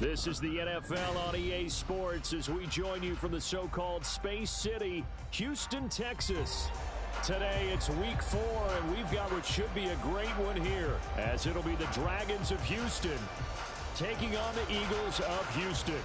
This is the NFL on EA Sports as we join you from the so-called Space City, Houston, Texas. Today it's week 4, and we've got what should be a great one here, as it'll be the Dragons of Houston taking on the Eagles of Houston.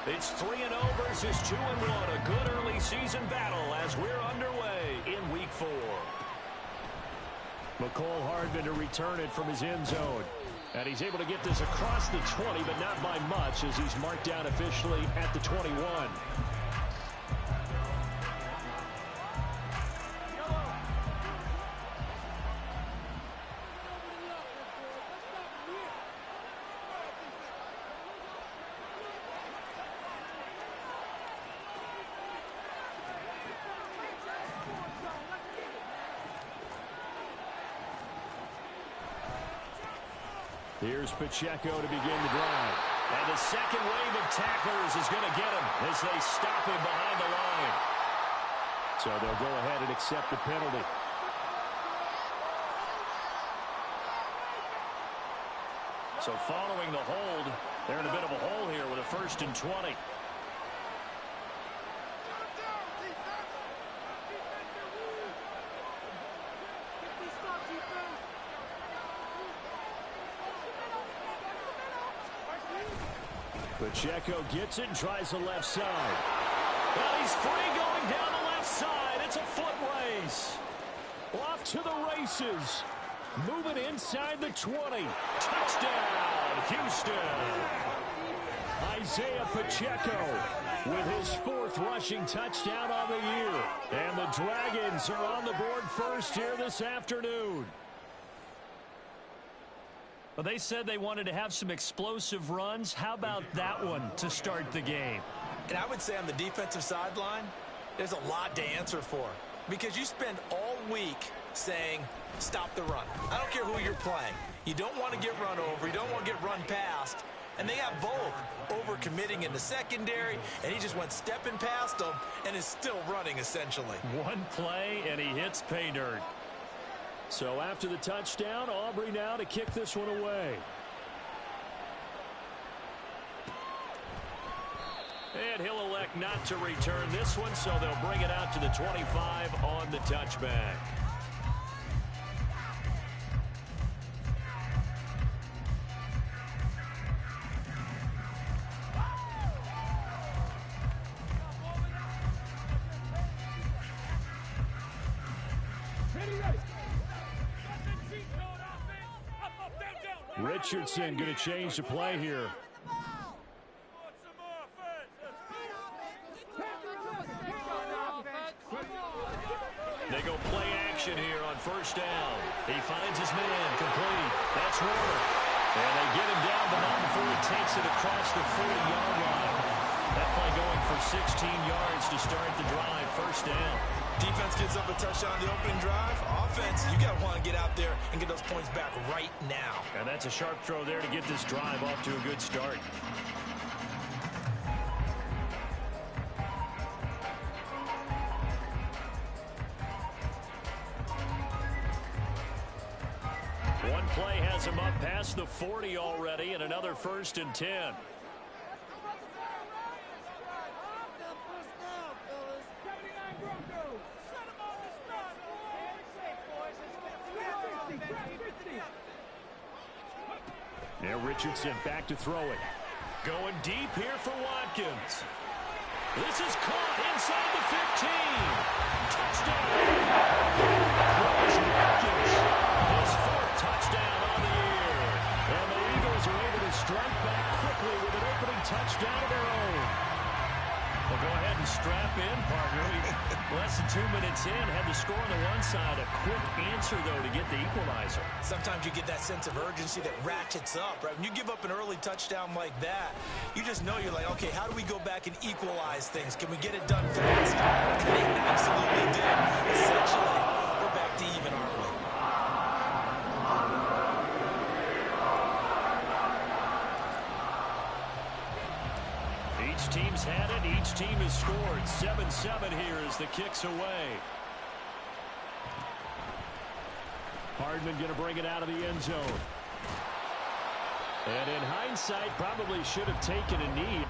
It's 3-0 versus 2-1. A good early season battle as we're underway in week 4. McCole Hardman to return it from his end zone. And he's able to get this across the 20, but not by much as he's marked down officially at the 21. Here's Pacheco to begin the drive. And the second wave of tacklers is going to get him as they stop him behind the line. So they'll go ahead and accept the penalty. So following the hold, they're in a bit of a hole here with a 1st and 20. Pacheco gets it and tries the left side. Well, he's free going down the left side. It's a foot race. Off to the races. Moving inside the 20. Touchdown, Houston. Isaiah Pacheco with his 4th rushing touchdown on the year. And the Dragons are on the board first here this afternoon. Well, they said they wanted to have some explosive runs. How about that one to start the game? And I would say on the defensive sideline, there's a lot to answer for. Because you spend all week saying, stop the run. I don't care who you're playing. You don't want to get run over. You don't want to get run past. And they have both over-committing in the secondary, and he just went stepping past them and is still running, essentially. One play, and he hits pay dirt. So after the touchdown, Aubrey now to kick this one away. And he'll elect not to return this one, so they'll bring it out to the 25 on the touchback. Richardson going to change the play here. They go play action here on 1st down. He finds his man complete. That's Warner. And they get him down, but not before he takes it across the 40-yard line. That play going for 16 yards to start the drive. 1st down. Defense gets up a touchdown the opening drive. Offense, you got to want to get out there and get those points back right now. And that's a sharp throw there to get this drive off to a good start. One play has him up past the 40 already, and another 1st and 10. Now Richardson back to throw it. Going deep here for Watkins. This is caught inside the 15. Touchdown. Chris Watkins. His 4th touchdown on the year. And the Eagles are able to strike back quickly with an opening touchdown of their own. Well, go ahead and strap in, partner. Less than 2 minutes in, had the score on the one side. A quick answer, though, to get the equalizer. Sometimes you get that sense of urgency that ratchets up, right? When you give up an early touchdown like that, you just know you're like, okay, how do we go back and equalize things? Can we get it done fast? And they absolutely did. Essentially, we're back to even, aren't we? Each team's had it. Each team has scored. 7-7 here as the kick's away. Hardman going to bring it out of the end zone. And in hindsight, probably should have taken a knee.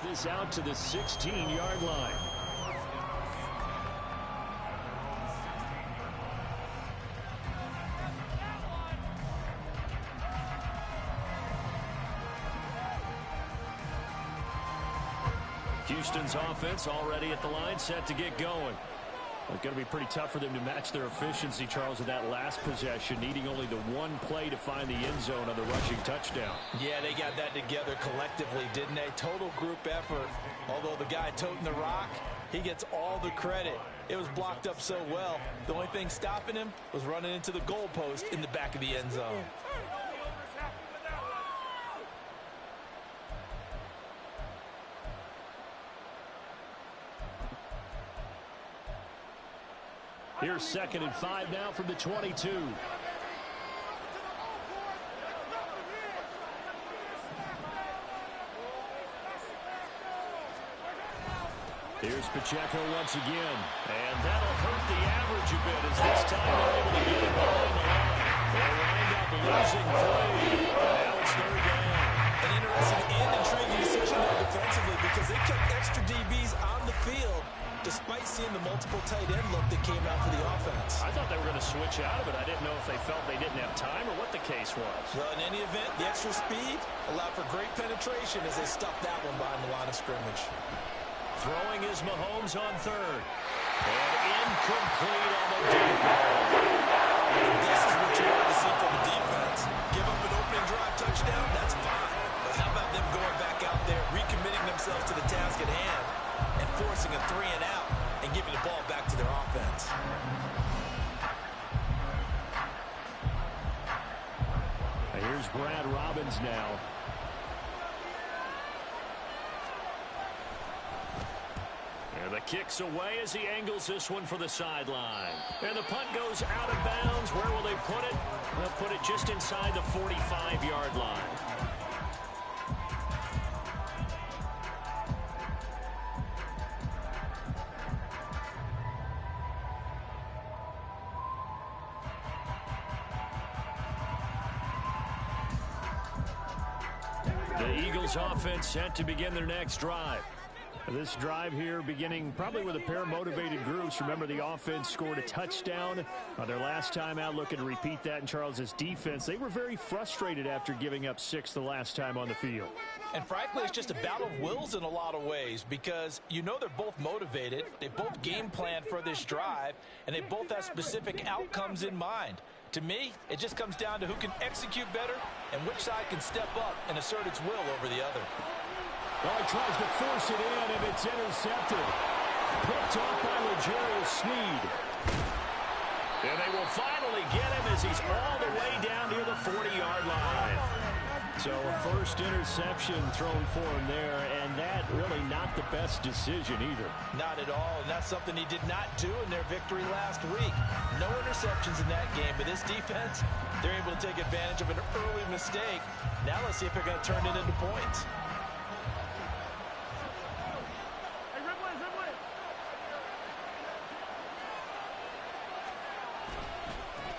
This out to the 16-yard line. Houston's offense already at the line, set to get going. It's going to be pretty tough for them to match their efficiency, Charles, in that last possession, needing only the one play to find the end zone on the rushing touchdown. Yeah, they got that together collectively, didn't they? Total group effort. Although the guy toting the rock, he gets all the credit. It was blocked up so well. The only thing stopping him was running into the goalpost in the back of the end zone. Here's 2nd and 5 now from the 22. Here's Pacheco once again. And that'll hurt the average a bit as this time they're able to get it behind the line. They'll wind up losing play. Now it's 3rd down. An interesting and intriguing decision there defensively because they kept extra DBs on the field despite seeing the multiple tight end look that came out for the offense. I thought they were going to switch out of it. I didn't know if they felt they didn't have time or what the case was. Well, in any event, the extra speed allowed for great penetration as they stuffed that one behind the line of scrimmage. Throwing is Mahomes on 3rd. And incomplete on the deep ball. This is what you want to see from the defense. Give up an opening drive touchdown, that's fine. But how about them going back out there, recommitting themselves to the task at hand, and forcing a 3-and-out and giving the ball back to their offense. And here's Brad Robbins now. And the kick's away as he angles this one for the sideline. And the punt goes out of bounds. Where will they put it? They'll put it just inside the 45-yard line. The Eagles offense set to begin their next drive. This drive here beginning probably with a pair of motivated groups. Remember, the offense scored a touchdown their last time out, looking to repeat that in Charles's defense. They were very frustrated after giving up 6 the last time on the field. And frankly, it's just a battle of wills in a lot of ways because you know they're both motivated. They both game plan for this drive, and they both have specific outcomes in mind. To me, it just comes down to who can execute better and which side can step up and assert its will over the other. Well, he tries to force it in, and it's intercepted. Picked off by L'Jarius Sneed. And they will finally get him as he's all the way down near the 40-yard line. So a first interception thrown for him there, and that really not the best decision either. Not at all, and that's something he did not do in their victory last week. No interceptions in that game, but this defense, they're able to take advantage of an early mistake. Now let's see if they're going to turn it into points.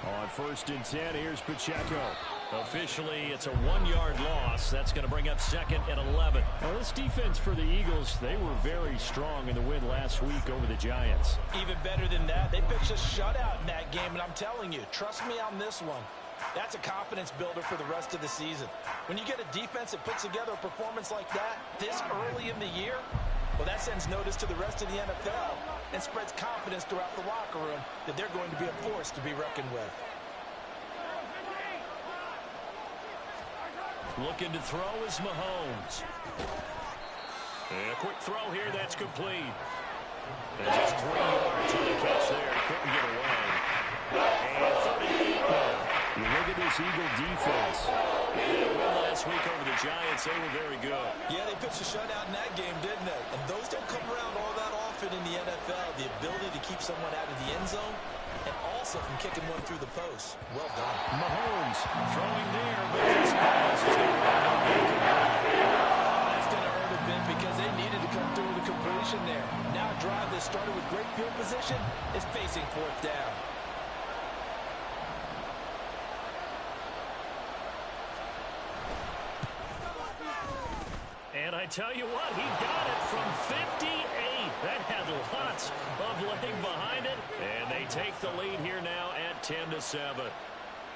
On 1st and 10, here's Pacheco. Officially, it's a 1-yard loss. That's going to bring up 2nd and 11. Well, this defense for the Eagles, they were very strong in the win last week over the Giants. Even better than that, they pitched a shutout in that game, and I'm telling you, trust me on this one. That's a confidence builder for the rest of the season. When you get a defense that puts together a performance like that this early in the year, Well, that sends notice to the rest of the NFL and spreads confidence throughout the locker room that they're going to be a force to be reckoned with. Looking to throw is Mahomes. And a quick throw here that's complete. And just 3 yards on the catch there. Couldn't get away. And 38 now. You look at this Eagle defense. And they win last week over the Giants. They were very good. Yeah, they pitched a shutout in that game, didn't they? And those don't come around all that often in the NFL. The ability to keep someone out of the end zone and also from kicking one through the post. Well done. Mahomes throwing there, but this pass is going to run out That's going to hurt a bit because they needed to come through with a completion there. Now a drive that started with great field position is facing fourth down. And I tell you what, he got it from 58. That had lots of leg behind it. And they take the lead here now at 10-7.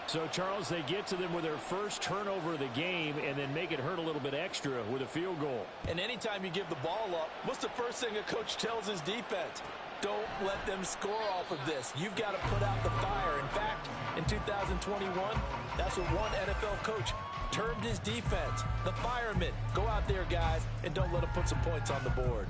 So, Charles, they get to them with their first turnover of the game and then make it hurt a little bit extra with a field goal. And anytime you give the ball up, what's the first thing a coach tells his defense? Don't let them score off of this. You've got to put out the fire. In fact, in 2021, that's what one NFL coach termed his defense. The firemen. Go out there, guys, and don't let them put some points on the board.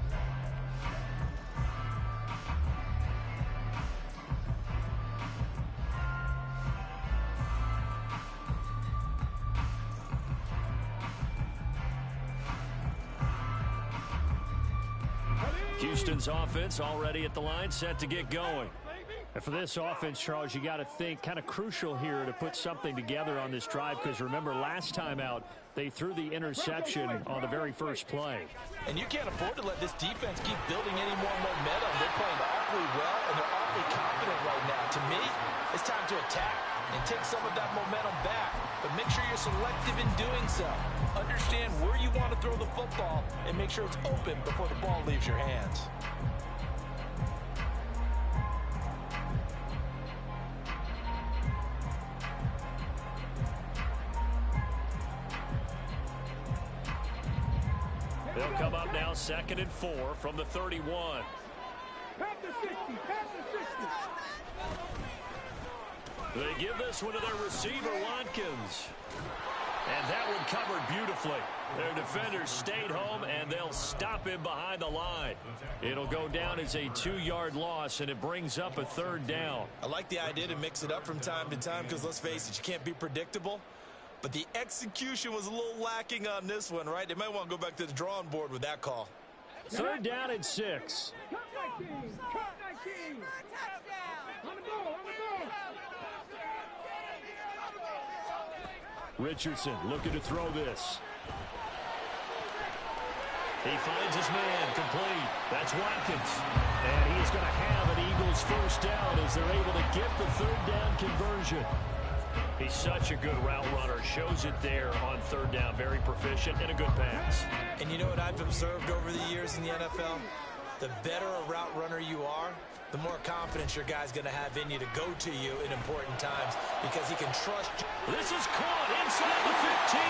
Houston's offense already at the line, set to get going. And for this offense, Charles, you got to think kind of crucial here to put something together on this drive because remember last time out they threw the interception on the very first play. And you can't afford to let this defense keep building any more momentum. They're playing awfully well and they're awfully confident right now. To me, it's time to attack and take some of that momentum back. But make sure you're selective in doing so. Understand where you want to throw the football and make sure it's open before the ball leaves your hands. They'll come up now 2nd and 4 from the 31. They give this one to their receiver, Watkins. And that one covered beautifully. Their defenders stayed home, and they'll stop him behind the line. It'll go down as a 2-yard loss, and it brings up a 3rd down. I like the idea to mix it up from time to time because, let's face it, you can't be predictable. But the execution was a little lacking on this one, right? They might want to go back to the drawing board with that call. 3rd down and 6. Richardson looking to throw this. He finds his man complete. That's Watkins. And he's going to have an Eagles first down as they're able to get the 3rd down conversion. He's such a good route runner. Shows it there on 3rd down. Very proficient and a good pass. And you know what I've observed over the years in the NFL? The better a route runner you are, the more confidence your guy's going to have in you to go to you in important times because he can trust you. This is caught inside the 15.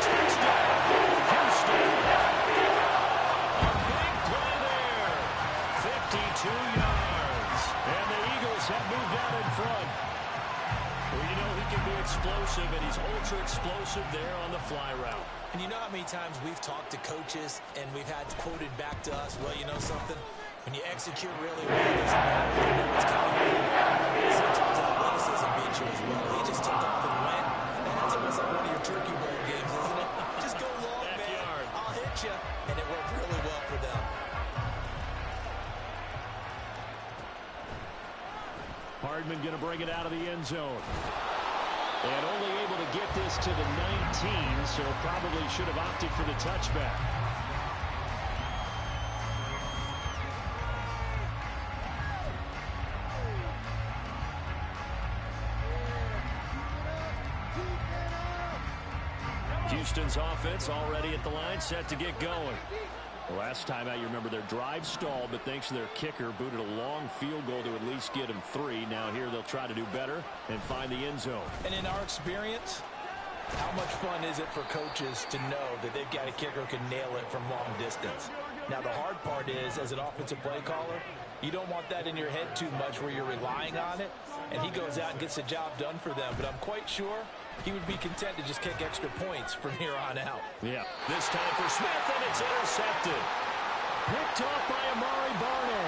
Touchdown, Houston. A big play there. 52 yards. And the Eagles have moved out in front. Well, you know he can be explosive, and he's ultra explosive there on the fly route. And you know how many times we've talked to coaches and we've had quoted back to us, well, you know something? When you execute really well, it doesn't matter if you know what's coming. Sometimes athleticism beats you as well. He just took off and went. And that's almost like one of your turkey bowl games, isn't it? Just go long, man. I'll hit you. And it worked really well for them. Hardman going to bring it out of the end zone. And only able to get this to the 19, so probably should have opted for the touchback. Houston's offense already at the line, set to get going. Last time out, you remember their drive stalled, but thanks to their kicker, booted a long field goal to at least get them 3. Now here they'll try to do better and find the end zone. And in our experience, how much fun is it for coaches to know that they've got a kicker who can nail it from long distance? Now, the hard part is, as an offensive play caller, you don't want that in your head too much where you're relying on it, and he goes out and gets the job done for them. But I'm quite sure he would be content to just kick extra points from here on out. Yeah. This time for Smith, and it's intercepted. Picked off by Amari Barno.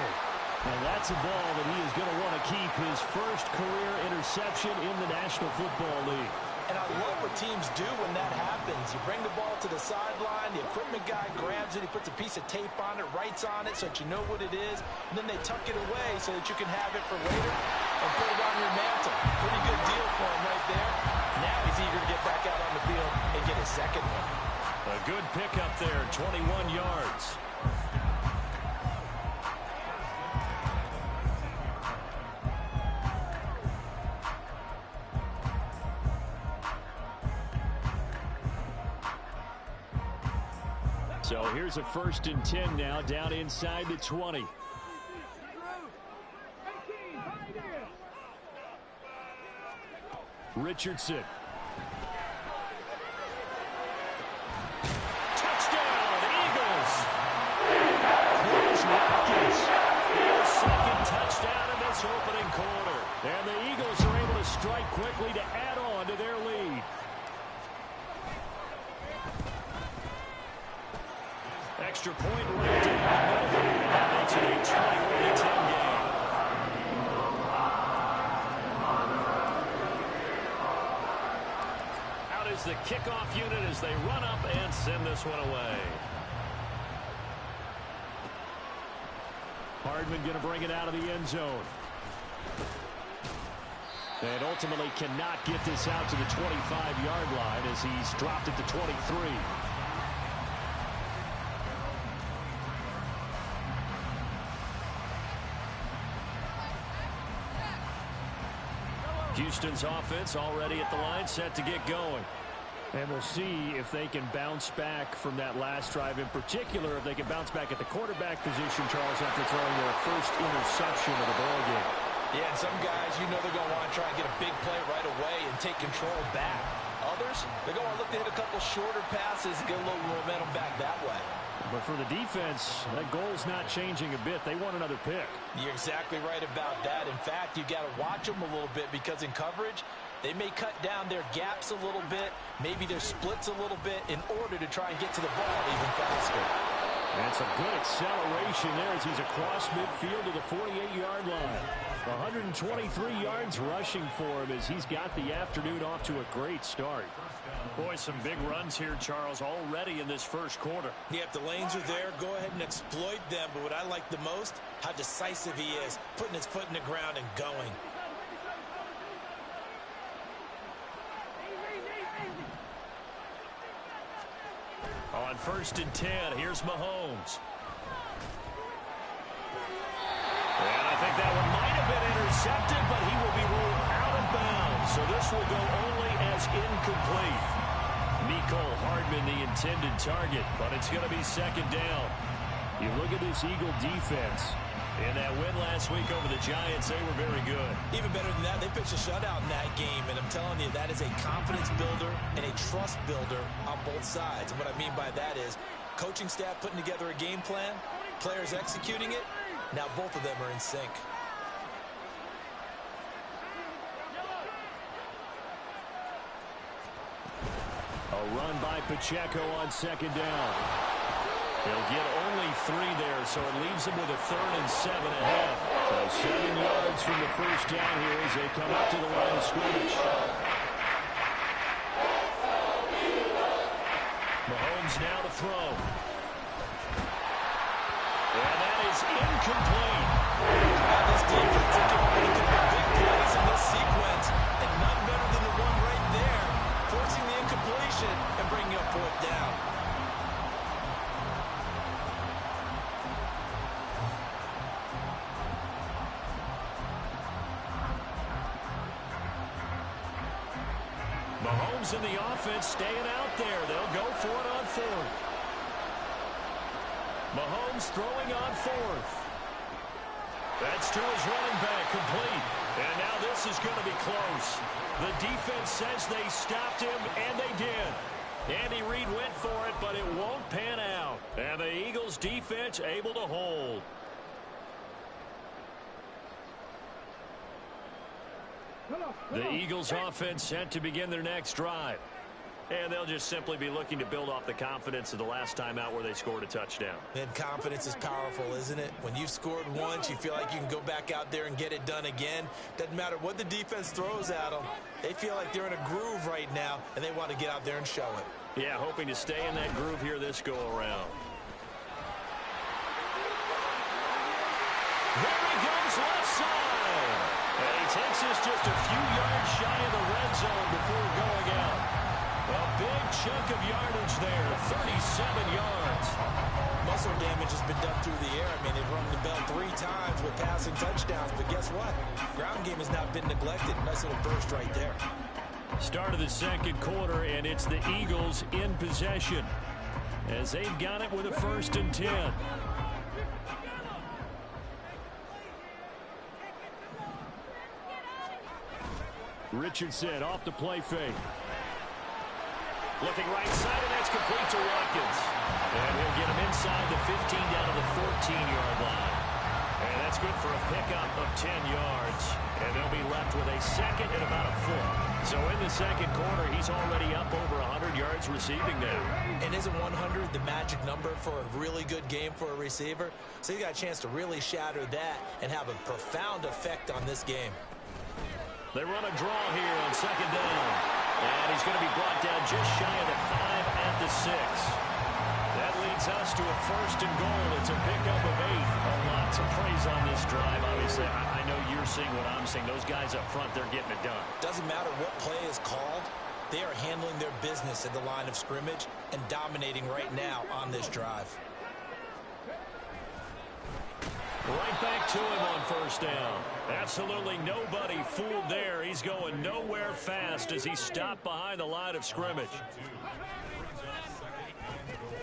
And that's a ball that he is going to want to keep, his first career interception in the National Football League. And I love what teams do when that happens. You bring the ball to the sideline, the equipment guy grabs it, he puts a piece of tape on it, writes on it so that you know what it is, and then they tuck it away so that you can have it for later and put it on your mantle. Pretty good deal for him right there. Now he's eager to get back out on the field and get his second one. A good pickup there, 21 yards. So here's a 1st and 10 now, down inside the 20. Richardson. Touchdown, Eagles! Cruz Watkins. His second touchdown in this opening quarter. And the Eagles are able to strike quickly to add on to their lead. Extra point right down the middle. And that makes it a 21-10 game. Out is the kickoff unit as they run up and send this one away. Hardman going to bring it out of the end zone. And ultimately cannot get this out to the 25-yard line as he's dropped it to 23. Houston's offense already at the line, set to get going. And we'll see if they can bounce back from that last drive. In particular, if they can bounce back at the quarterback position, Charles, after throwing their first interception of the ball game. Yeah, some guys, you know they're going to want to try and get a big play right away and take control back. Others, they're going to look to hit a couple shorter passes and get a little momentum back that way. But for the defense, that goal's not changing a bit. They want another pick. You're exactly right about that. In fact, you got to watch them a little bit because in coverage, they may cut down their gaps a little bit, maybe their splits a little bit in order to try and get to the ball even faster. And some good acceleration there as he's across midfield to the 48-yard line. 123 yards rushing for him as he's got the afternoon off to a great start. Boy, some big runs here, Charles, already in this first quarter. Yeah, if the lanes are there, go ahead and exploit them. But what I like the most, how decisive he is, putting his foot in the ground and going. On 1st and 10, here's Mahomes. And I think that one might have been intercepted, but he will be ruled out of bounds. So this will go only as incomplete. Nicole Hardman, the intended target, but it's going to be 2nd down. You look at this Eagle defense. In that win last week over the Giants, they were very good. Even better than that, they pitched a shutout in that game, and I'm telling you, that is a confidence builder and a trust builder on both sides. And what I mean by that is coaching staff putting together a game plan, players executing it. Now both of them are in sync. A run by Pacheco on 2nd down. They'll get only 3 there, so it leaves them with a 3rd and 7 ahead. So 7 yards from the first down here as they come up to the line of scrimmage. Mahomes now to throw. And that is incomplete. This defense is going to make big plays in this sequence, and none better than the one right there, forcing the incompletion and bringing up 4th down. Mahomes in the offense staying out there. They'll go for it on 4th. Mahomes throwing on 4th. That's to his running back, complete. And now this is going to be close. The defense says they stopped him, and they did. Andy Reid went for it, but it won't pan out. And the Eagles defense able to hold. The Eagles offense set to begin their next drive. And they'll just simply be looking to build off the confidence of the last time out where they scored a touchdown. And confidence is powerful, isn't it? When you've scored once, you feel like you can go back out there and get it done again. Doesn't matter what the defense throws at them. They feel like they're in a groove right now, and they want to get out there and show it. Yeah, hoping to stay in that groove here this go-around. There he goes, left side. And he takes us just a few yards shy of the red zone before going out. A big chunk of yardage there, 37 yards. Muscle damage has been done through the air. I mean, they've rung the bell 3 times with passing touchdowns, but guess what? Ground game has not been neglected. Nice little burst right there. Start of the second quarter, and it's the Eagles in possession as they've got it with a 1st and 10. Richardson off the play fake. Looking right side, and that's complete to Watkins. And he'll get him inside the 15 down to the 14-yard line. And that's good for a pickup of 10 yards. And they'll be left with a 2nd and about a foot. So in the second quarter, he's already up over 100 yards receiving now. And isn't 100 the magic number for a really good game for a receiver? So you got a chance to really shatter that and have a profound effect on this game. They run a draw here on 2nd down. And he's going to be brought down just shy of the 5 at the 6. That leads us to a 1st and goal. It's a pickup of 8. Lots of praise on this drive. Obviously, I know you're seeing what I'm seeing. Those guys up front, they're getting it done. Doesn't matter what play is called. They are handling their business at the line of scrimmage and dominating right now on this drive. Right back to him on 1st down. Absolutely nobody fooled there. He's going nowhere fast as he stopped behind the line of scrimmage.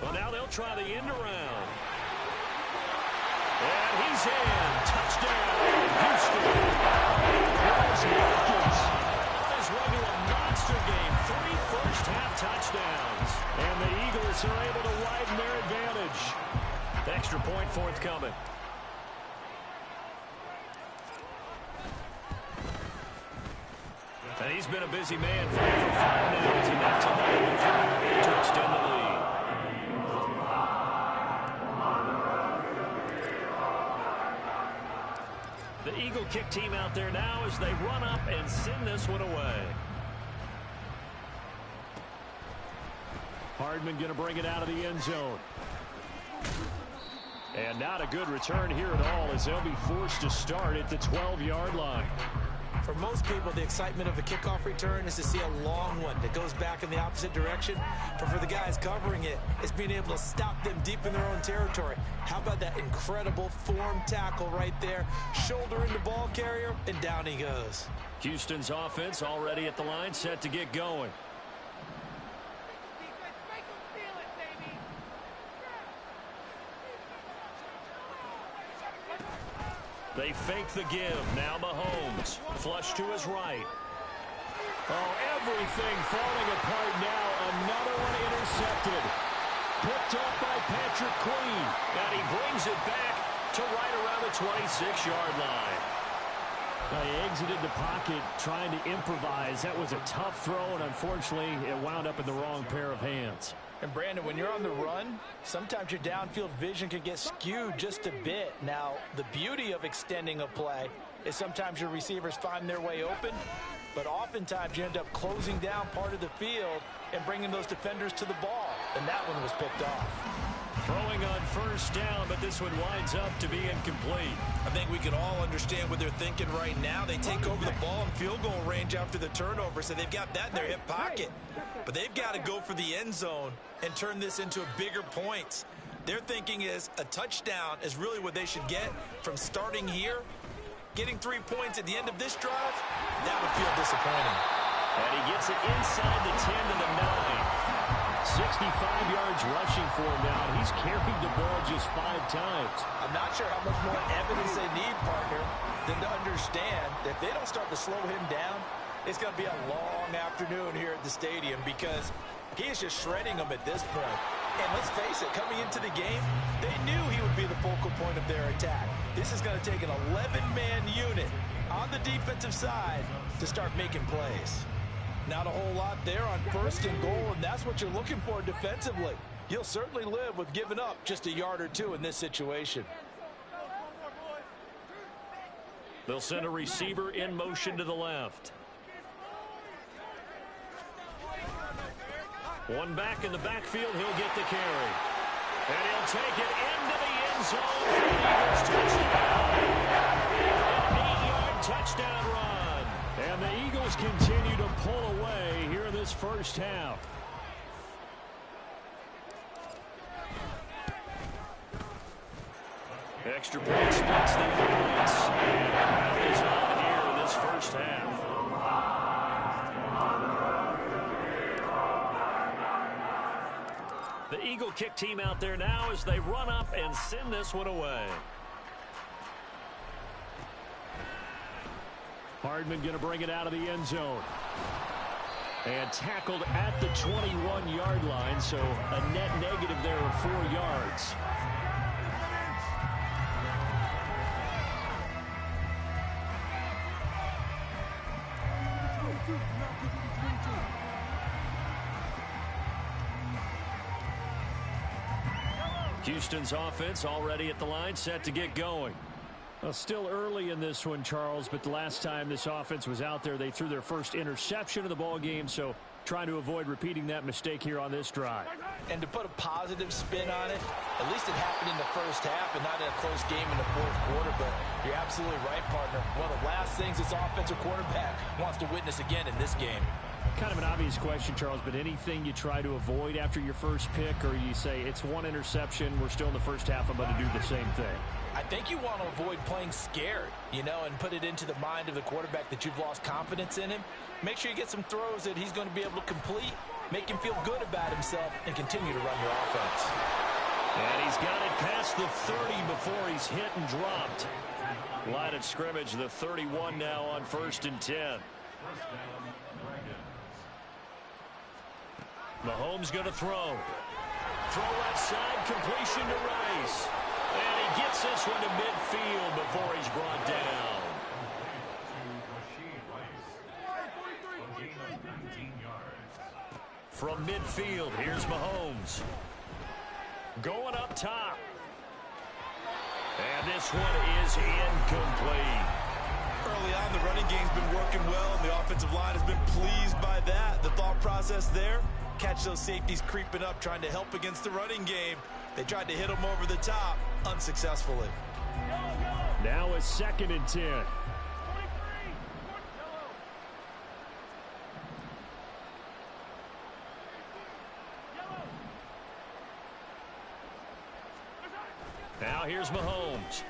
Well, now they'll try the end around. And he's in. Touchdown, Houston. Here's Watkins on his way to a monster game. 3 first-half touchdowns. And the Eagles are able to widen their advantage. Extra point forthcoming. And he's been a busy man, 5 for 5 now as he knocks another one through to extend the lead. The Eagle kick team out there now as they run up and send this one away. Hardman going to bring it out of the end zone. And not a good return here at all as they'll be forced to start at the 12-yard line. For most people, the excitement of a kickoff return is to see a long one that goes back in the opposite direction. But for the guys covering it, it's being able to stop them deep in their own territory. How about that incredible form tackle right there? Shoulder in the ball carrier, and down he goes. Houston's offense already at the line, set to get going. They fake the give. Now Mahomes. Flush to his right. Oh, everything falling apart now. Another one intercepted. Picked up by Patrick Queen. And he brings it back to right around the 26-yard line. He exited the pocket trying to improvise. That was a tough throw, and unfortunately, it wound up in the wrong pair of hands. And Brandon, when you're on the run, sometimes your downfield vision can get skewed just a bit. Now, the beauty of extending a play is sometimes your receivers find their way open, but oftentimes you end up closing down part of the field and bringing those defenders to the ball, and that one was picked off. Throwing on 1st down, but this one winds up to be incomplete. I think we can all understand what they're thinking right now. They take over the ball in field goal range after the turnover, so they've got that in their hip pocket. But they've got to go for the end zone and turn this into a bigger points. Their thinking is a touchdown is really what they should get from starting here. Getting 3 points at the end of this drive, that would feel disappointing. And he gets it inside the 10 to the 9. 65 yards rushing for him now, and he's carried the ball just 5 times. I'm not sure how much more evidence they need, partner, than to understand that if they don't start to slow him down, it's going to be a long afternoon here at the stadium because he is just shredding them at this point. And let's face it, coming into the game, they knew he would be the focal point of their attack. This is going to take an 11-man unit on the defensive side to start making plays. Not a whole lot there on 1st and goal, and that's what you're looking for defensively. You'll certainly live with giving up just a yard or two in this situation. They'll send a receiver in motion to the left. One back in the backfield, he'll get the carry. And he'll take it into the end zone for the Eagles touchdown. An 8-yard touchdown run. And the Eagles continue to pull away here in this first half. Extra point splits the points. And that is on here in this first half. The Eagle kick team out there now as they run up and send this one away. Hardman going to bring it out of the end zone. And tackled at the 21-yard line, so a net negative there of 4 yards. Houston's offense already at the line, set to get going. Well, still early in this one, Charles, but the last time this offense was out there, they threw their first interception of the ball game, so trying to avoid repeating that mistake here on this drive. And to put a positive spin on it, at least it happened in the first half and not in a close game in the 4th quarter, but you're absolutely right, partner. One of the last things this offensive quarterback wants to witness again in this game. Kind of an obvious question, Charles, but anything you try to avoid after your first pick, or you say it's one interception, we're still in the first half, I'm going to do the same thing? I think you want to avoid playing scared, and put it into the mind of the quarterback that you've lost confidence in him. Make sure you get some throws that he's going to be able to complete, make him feel good about himself, and continue to run your offense. And he's got it past the 30 before he's hit and dropped. Line of scrimmage, the 31 now on 1st and 10. Mahomes going to throw. Throw left side, completion to Rice. And he gets this one to midfield before he's brought down. From midfield, here's Mahomes. Going up top. And this one is incomplete. Early on, the running game's been working well, and the offensive line has been pleased by that. The thought process there, catch those safeties creeping up, trying to help against the running game. They tried to hit them over the top, unsuccessfully. Now a 2nd and 10. Now here's Mahomes.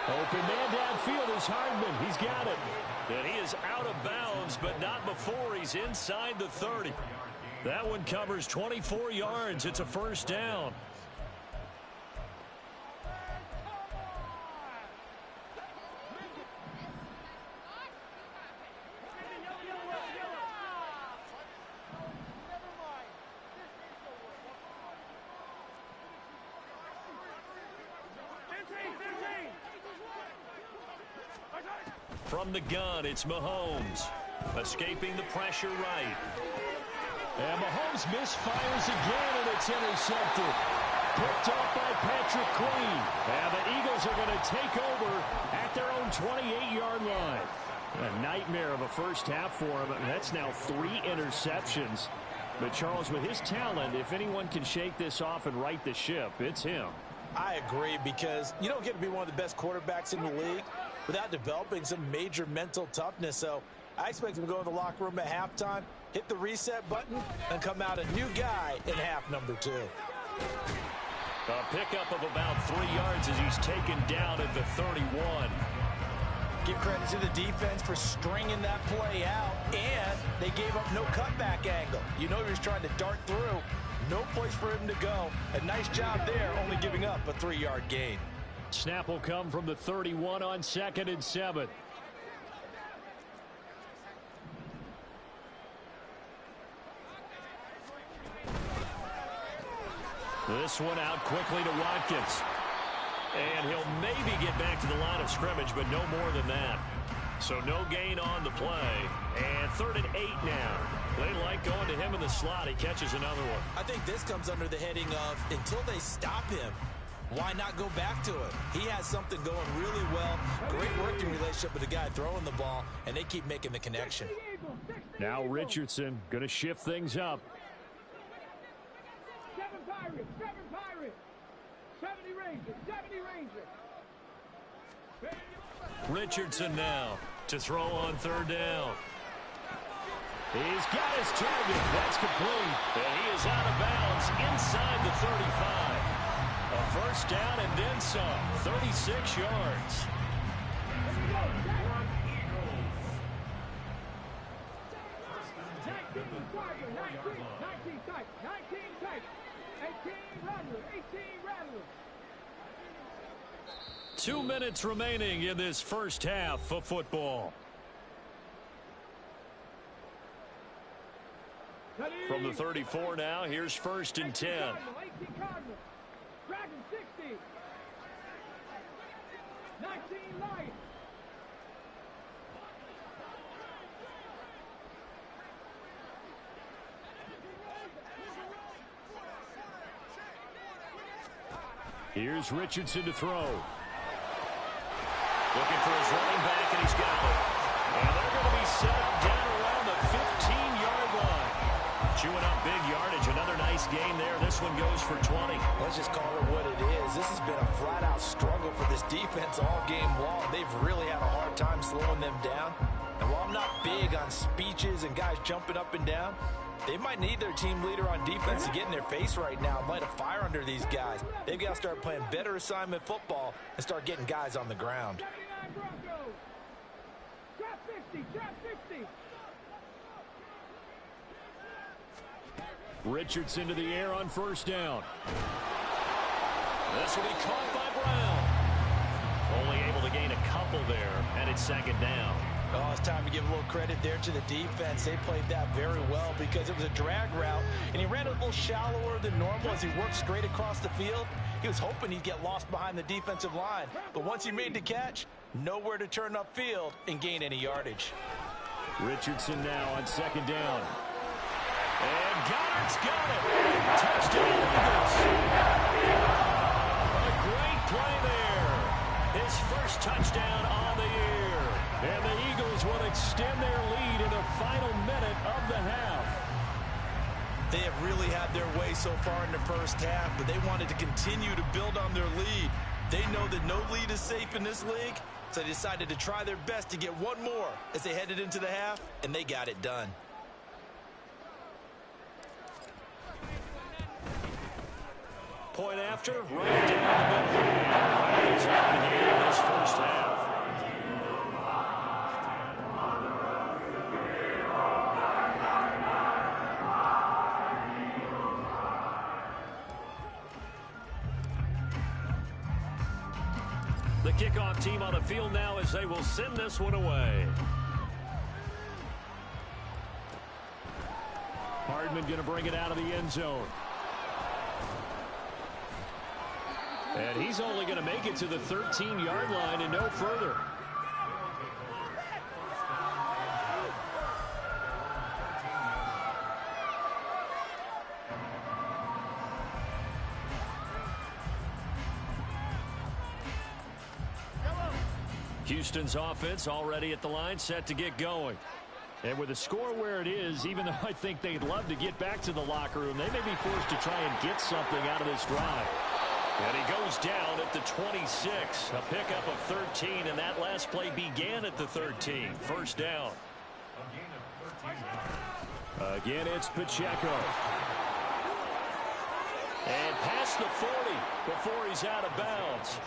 Open man downfield is Hardman. He's got it. And he is out of bounds, but not before he's inside the 30. That one covers 24 yards. It's a first down. From the gun, it's Mahomes. Escaping the pressure right. And Mahomes misfires again, and it's intercepted. Picked off by Patrick Queen. And the Eagles are going to take over at their own 28-yard line. A nightmare of a first half for him. That's now 3 interceptions. But Charles, with his talent, if anyone can shake this off and right the ship, it's him. I agree, because you don't get to be one of the best quarterbacks in the league without developing some major mental toughness. So I expect him to go in the locker room at halftime, hit the reset button, and come out a new guy in half number 2. A pickup of about 3 yards as he's taken down at the 31. Give credit to the defense for stringing that play out, and they gave up no cutback angle. You know he was trying to dart through. No place for him to go. A nice job there, only giving up a 3-yard gain. Snap will come from the 31 on 2nd and 7. This one out quickly to Watkins. And he'll maybe get back to the line of scrimmage, but no more than that. So no gain on the play. And 3rd and 8 now. They like going to him in the slot. He catches another one. I think this comes under the heading of until they stop him, why not go back to it? He has something going really well. Great working relationship with the guy throwing the ball, and they keep making the connection. Now Richardson going to shift things up. 7 Pirates, 70 Rangers, 70 Rangers. Richardson now to throw on 3rd down. He's got his target. That's complete. And he is out of bounds inside the 35. A first down and then some. 36 yards. 2 minutes remaining in this first half of football. From the 34 now, here's 1st and 10. Dragon 60. 19 Lions. Here's Richardson to throw. Looking for his running back, and he's got it. And they're going to be set up down around the 15-yard line. Chewing up big yardage. Another nice gain there. This one goes for 20. Let's just call it what it is. This has been a flat-out struggle for this defense all game long. They've really had a hard time slowing them down. And while I'm not big on speeches and guys jumping up and down, they might need their team leader on defense to get in their face right now and light a fire under these guys. They've got to start playing better assignment football and start getting guys on the ground. Trap 50, trap 50. Richardson to the air on 1st down. This will be caught by Brown. Only able to gain a couple there, and it's 2nd down. Oh, it's time to give a little credit there to the defense. They played that very well because it was a drag route, and he ran a little shallower than normal as he worked straight across the field. He was hoping he'd get lost behind the defensive line, but once he made the catch, nowhere to turn upfield and gain any yardage. Richardson now on 2nd down. And Goddard's got it. Touchdown, Eagles. A great play there. His first touchdown on the year. And the Eagles will extend their lead in the final minute of the half. They have really had their way so far in the first half, but they wanted to continue to build on their lead. They know that no lead is safe in this league, so they decided to try their best to get one more as they headed into the half, and they got it done. Point after, right down the middle. And it's out of the game in this first half. The kickoff team on the field now as they will send this one away. Hardman going to bring it out of the end zone. And he's only going to make it to the 13-yard line and no further. Houston's offense already at the line, set to get going. And with the score where it is, even though I think they'd love to get back to the locker room, they may be forced to try and get something out of this drive. And he goes down at the 26. A pickup of 13, and that last play began at the 13. First down. Again, it's Pacheco. And past the 40 before he's out of bounds.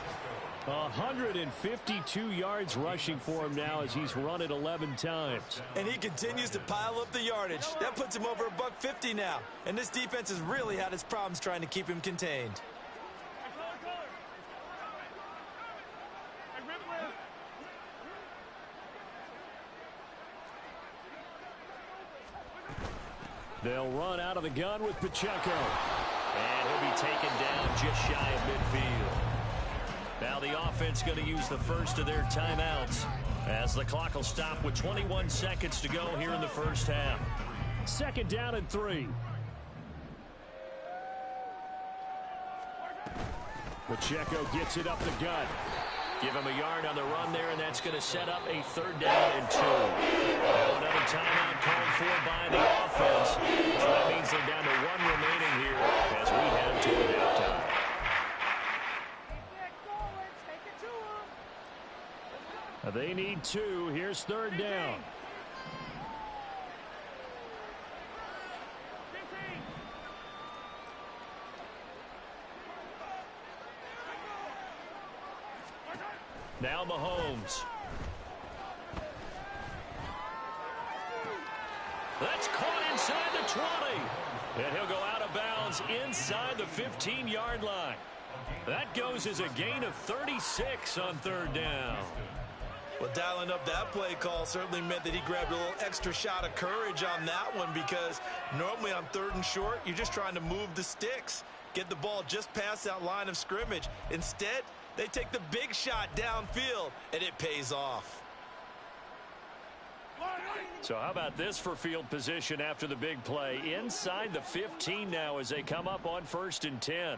152 yards rushing for him now as he's run it 11 times. And he continues to pile up the yardage. That puts him over $150 now. And this defense has really had its problems trying to keep him contained. They'll run out of the gun with Pacheco. And he'll be taken down just shy of midfield. Now the offense going to use the first of their timeouts as the clock will stop with 21 seconds to go here in the first half. 2nd down and 3. Pacheco gets it up the gut. Give him a yard on the run there, and that's going to set up a 3rd down and 2. Now another timeout called for by the offense. So that means they're down to 1 remaining here as we head toward halftime. They need 2. Here's 3rd down. Now Mahomes. That's caught inside the 20. And he'll go out of bounds inside the 15-yard line. That goes as a gain of 36 on 3rd down. Well, dialing up that play call certainly meant that he grabbed a little extra shot of courage on that one, because normally on 3rd and short, you're just trying to move the sticks, get the ball just past that line of scrimmage. Instead, they take the big shot downfield, and it pays off. So how about this for field position after the big play? Inside the 15 now as they come up on 1st and 10.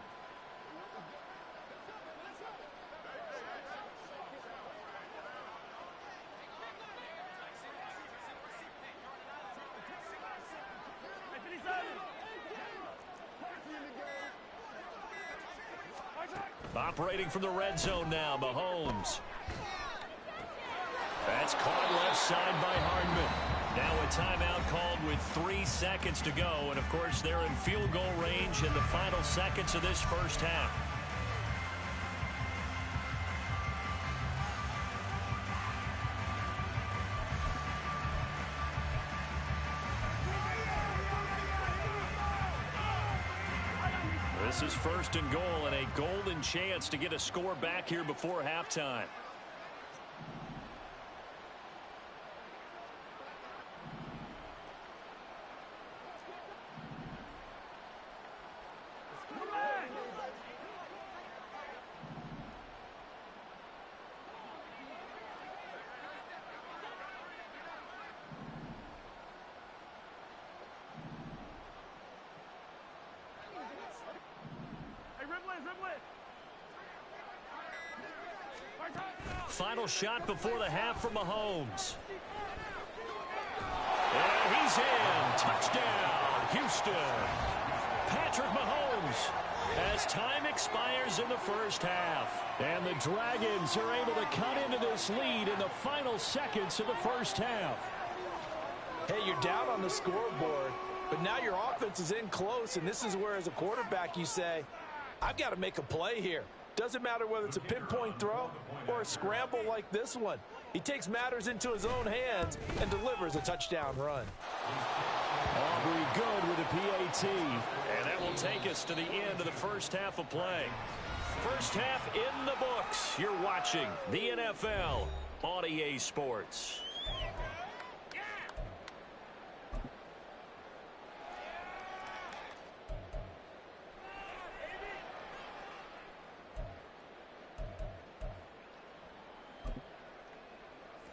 Operating from the red zone now, Mahomes. That's caught left side by Hardman. Now a timeout called with 3 seconds to go. And, of course, they're in field goal range in the final seconds of this first half. This is 1st and goal and a golden chance to get a score back here before halftime. Final shot before the half for Mahomes. And he's in. Touchdown, Houston. Patrick Mahomes as time expires in the first half. And the Dragons are able to cut into this lead in the final seconds of the first half. Hey, you're down on the scoreboard, but now your offense is in close, and this is where, as a quarterback, you say, I've got to make a play here. Doesn't matter whether it's a pinpoint throw or a scramble like this one. He takes matters into his own hands and delivers a touchdown run. Aubrey good with a PAT. And that will take us to the end of the first half of play. First half in the books. You're watching the NFL on EA Sports.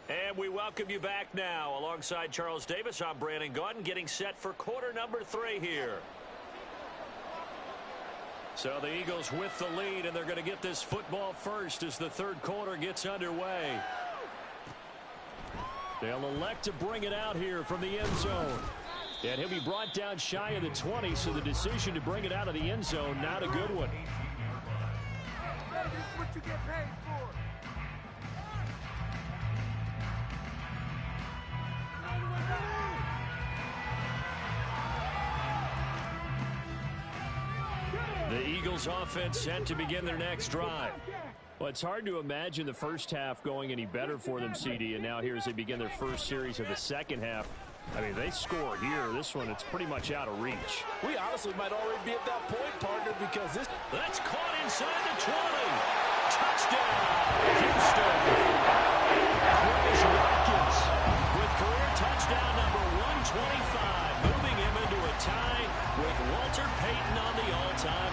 And we welcome you back now. Alongside Charles Davis, I'm Brandon Gaudin, getting set for quarter number 3 here. So the Eagles with the lead, and they're going to get this football first as the 3rd quarter gets underway. They'll elect to bring it out here from the end zone. And he'll be brought down shy of the 20, so the decision to bring it out of the end zone, not a good one. This is what you get paid for. The Eagles offense set to begin their next drive. Well, it's hard to imagine the first half going any better for them, CD, and now here as they begin their first series of the second half. I mean, they score here. This one, it's pretty much out of reach. We honestly might already be at that point, partner, because this... That's caught inside the 20. Touchdown, Houston. Chris Watkins with career touchdown number 125, moving him into a tie with Walter Payton on the all-time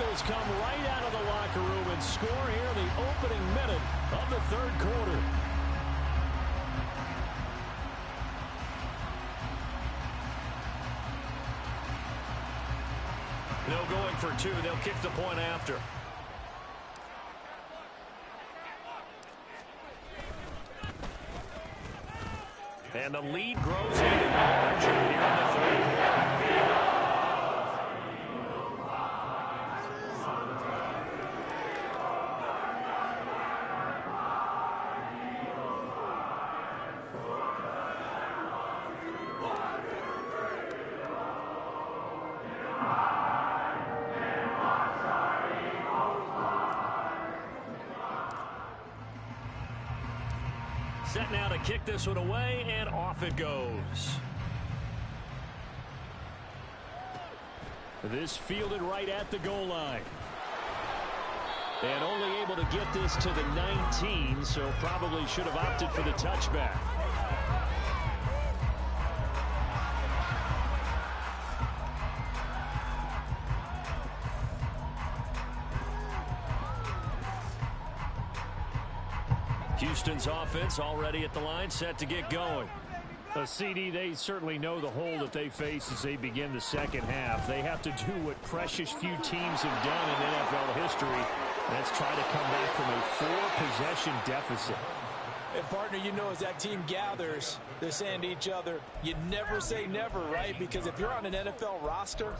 Eagles come right out of the locker room and score here in the opening minute of the third quarter. No going for two. They'll kick the point after. And the lead grows even larger here in the third quarter. Set now to kick this one away, and off it goes. This fielded right at the goal line. And only able to get this to the 19, so probably should have opted for the touchback. Houston's offense already at the line, set to get going. CD, they certainly know the hole that they face as they begin the second half. They have to do what precious few teams have done in NFL history. That's try to come back from a 4-possession deficit. And, partner, you know, as that team gathers, they're saying to each other, you never say never, right? Because if you're on an NFL roster,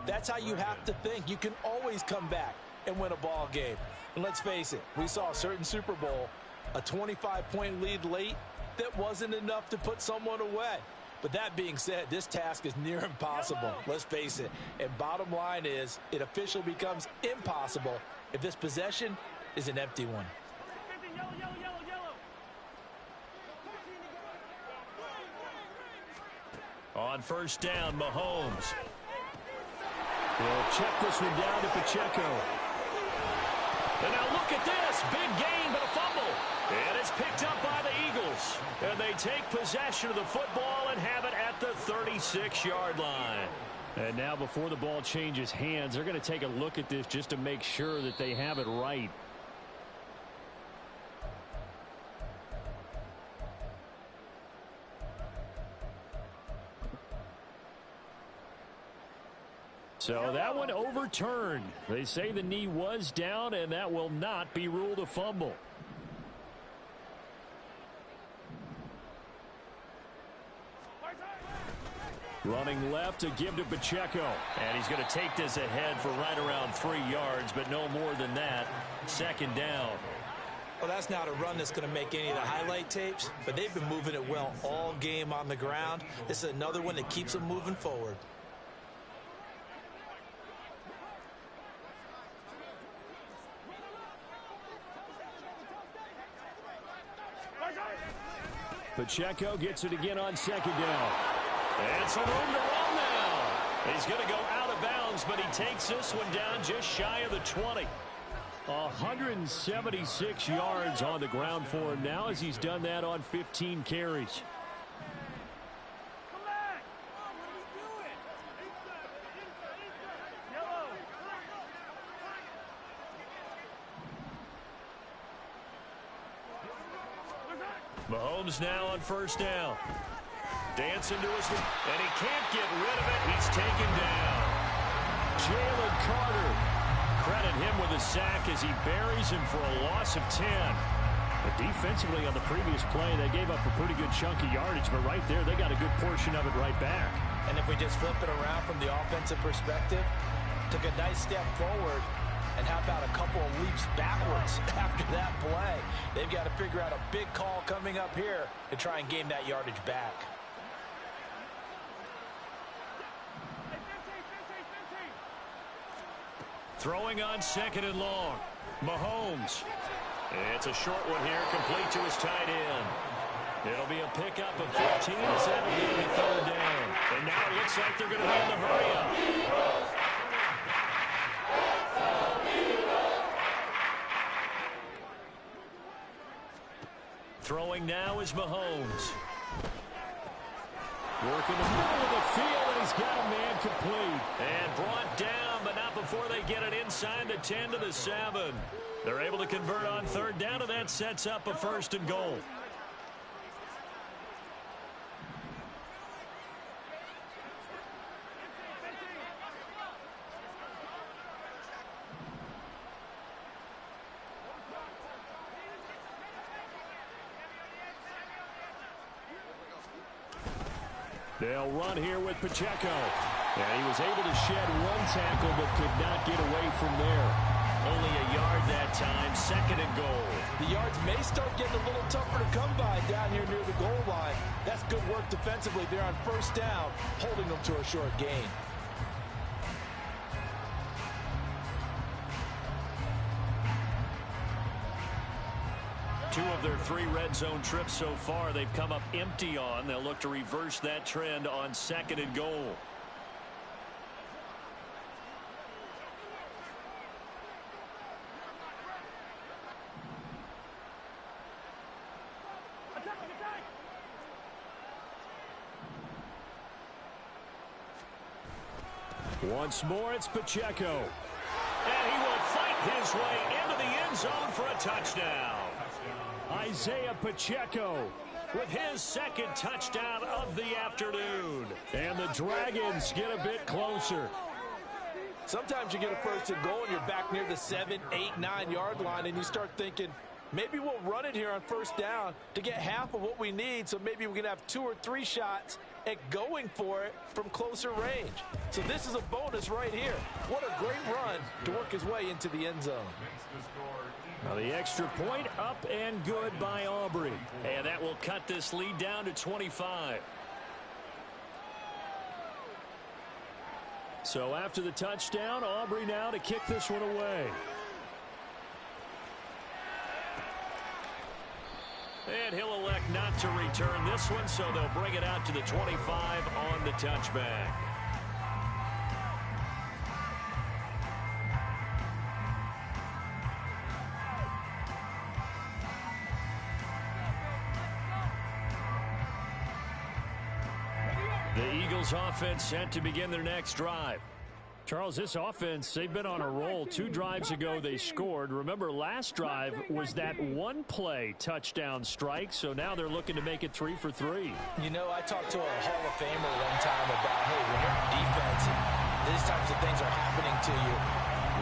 that's how you have to think. You can always come back and win a ball game. And let's face it, we saw a certain Super Bowl, a 25-point lead late, that wasn't enough to put someone away. But that being said, this task is near impossible. Let's face it. And bottom line is, it officially becomes impossible if this possession is an empty one. On first down, Mahomes. He'll check this one down to Pacheco. And now look at this. Big gain, but a fumble. And it's picked up by the Eagles. And they take possession of the football and have it at the 36-yard line. And now before the ball changes hands, they're going to take a look at this just to make sure that they have it right. So that one overturned. They say the knee was down, and that will not be ruled a fumble. Running left to give to Pacheco. And he's going to take this ahead for right around 3 yards, but no more than that. Second down. Well, that's not a run that's going to make any of the highlight tapes, but they've been moving it well all game on the ground. This is another one that keeps them moving forward. Pacheco gets it again on second down. And some room to run now. He's going to go out of bounds, but he takes this one down just shy of the 20. 176 yards on the ground for him now as he's done that on 15 carries. Mahomes now on first down. Dancing to his lead, and he can't get rid of it. He's taken down. Jalen Carter. Credit him with a sack as he buries him for a loss of 10. But defensively on the previous play, they gave up a pretty good chunk of yardage, but right there, they got a good portion of it right back. And if we just flip it around from the offensive perspective, took a nice step forward, and how about a couple of leaps backwards after that play? They've got to figure out a big call coming up here to try and gain that yardage back. Throwing on second and long. Mahomes. It's a short one here, complete to his tight end. It'll be a pickup of 15 as that'll be the third down. And now it looks like they're going to be in the hurry-up. Throwing now is Mahomes. Working the middle of the field, and he's got a man complete. And brought down, but not stop before they get it inside the 10 to the 7. They're able to convert on third down, and that sets up a 1st and goal. They'll run here with Pacheco. And he was able to shed one tackle but could not get away from there. Only a yard that time, 2nd and goal. The yards may start getting a little tougher to come by down here near the goal line. That's good work defensively there on 1st down, holding them to a short gain. Two of their 3 red zone trips so far they've come up empty on. They'll look to reverse that trend on 2nd and goal. Once more, it's Pacheco. And he will fight his way into the end zone for a touchdown. Isaiah Pacheco with his 2nd touchdown of the afternoon. And the Dragons get a bit closer. Sometimes you get a 1st and goal and you're back near the 7, 8, 9 yard line and you start thinking, maybe we'll run it here on 1st down to get half of what we need, so maybe we can have 2 or 3 shots at going for it from closer range. So this is a bonus right here. What a great run to work his way into the end zone. Now the extra point up and good by Aubrey. And that will cut this lead down to 25. So after the touchdown, Aubrey now to kick this one away. And he'll elect not to return this one, so they'll bring it out to the 25 on the touchback. The Eagles offense set to begin their next drive. Charles, this offense, they've been on a roll. 2 drives ago they scored. Remember, last drive was that one-play touchdown strike, so now they're looking to make it 3 for 3. You know, I talked to a Hall of Famer one time about, hey, when you're on defense and these types of things are happening to you,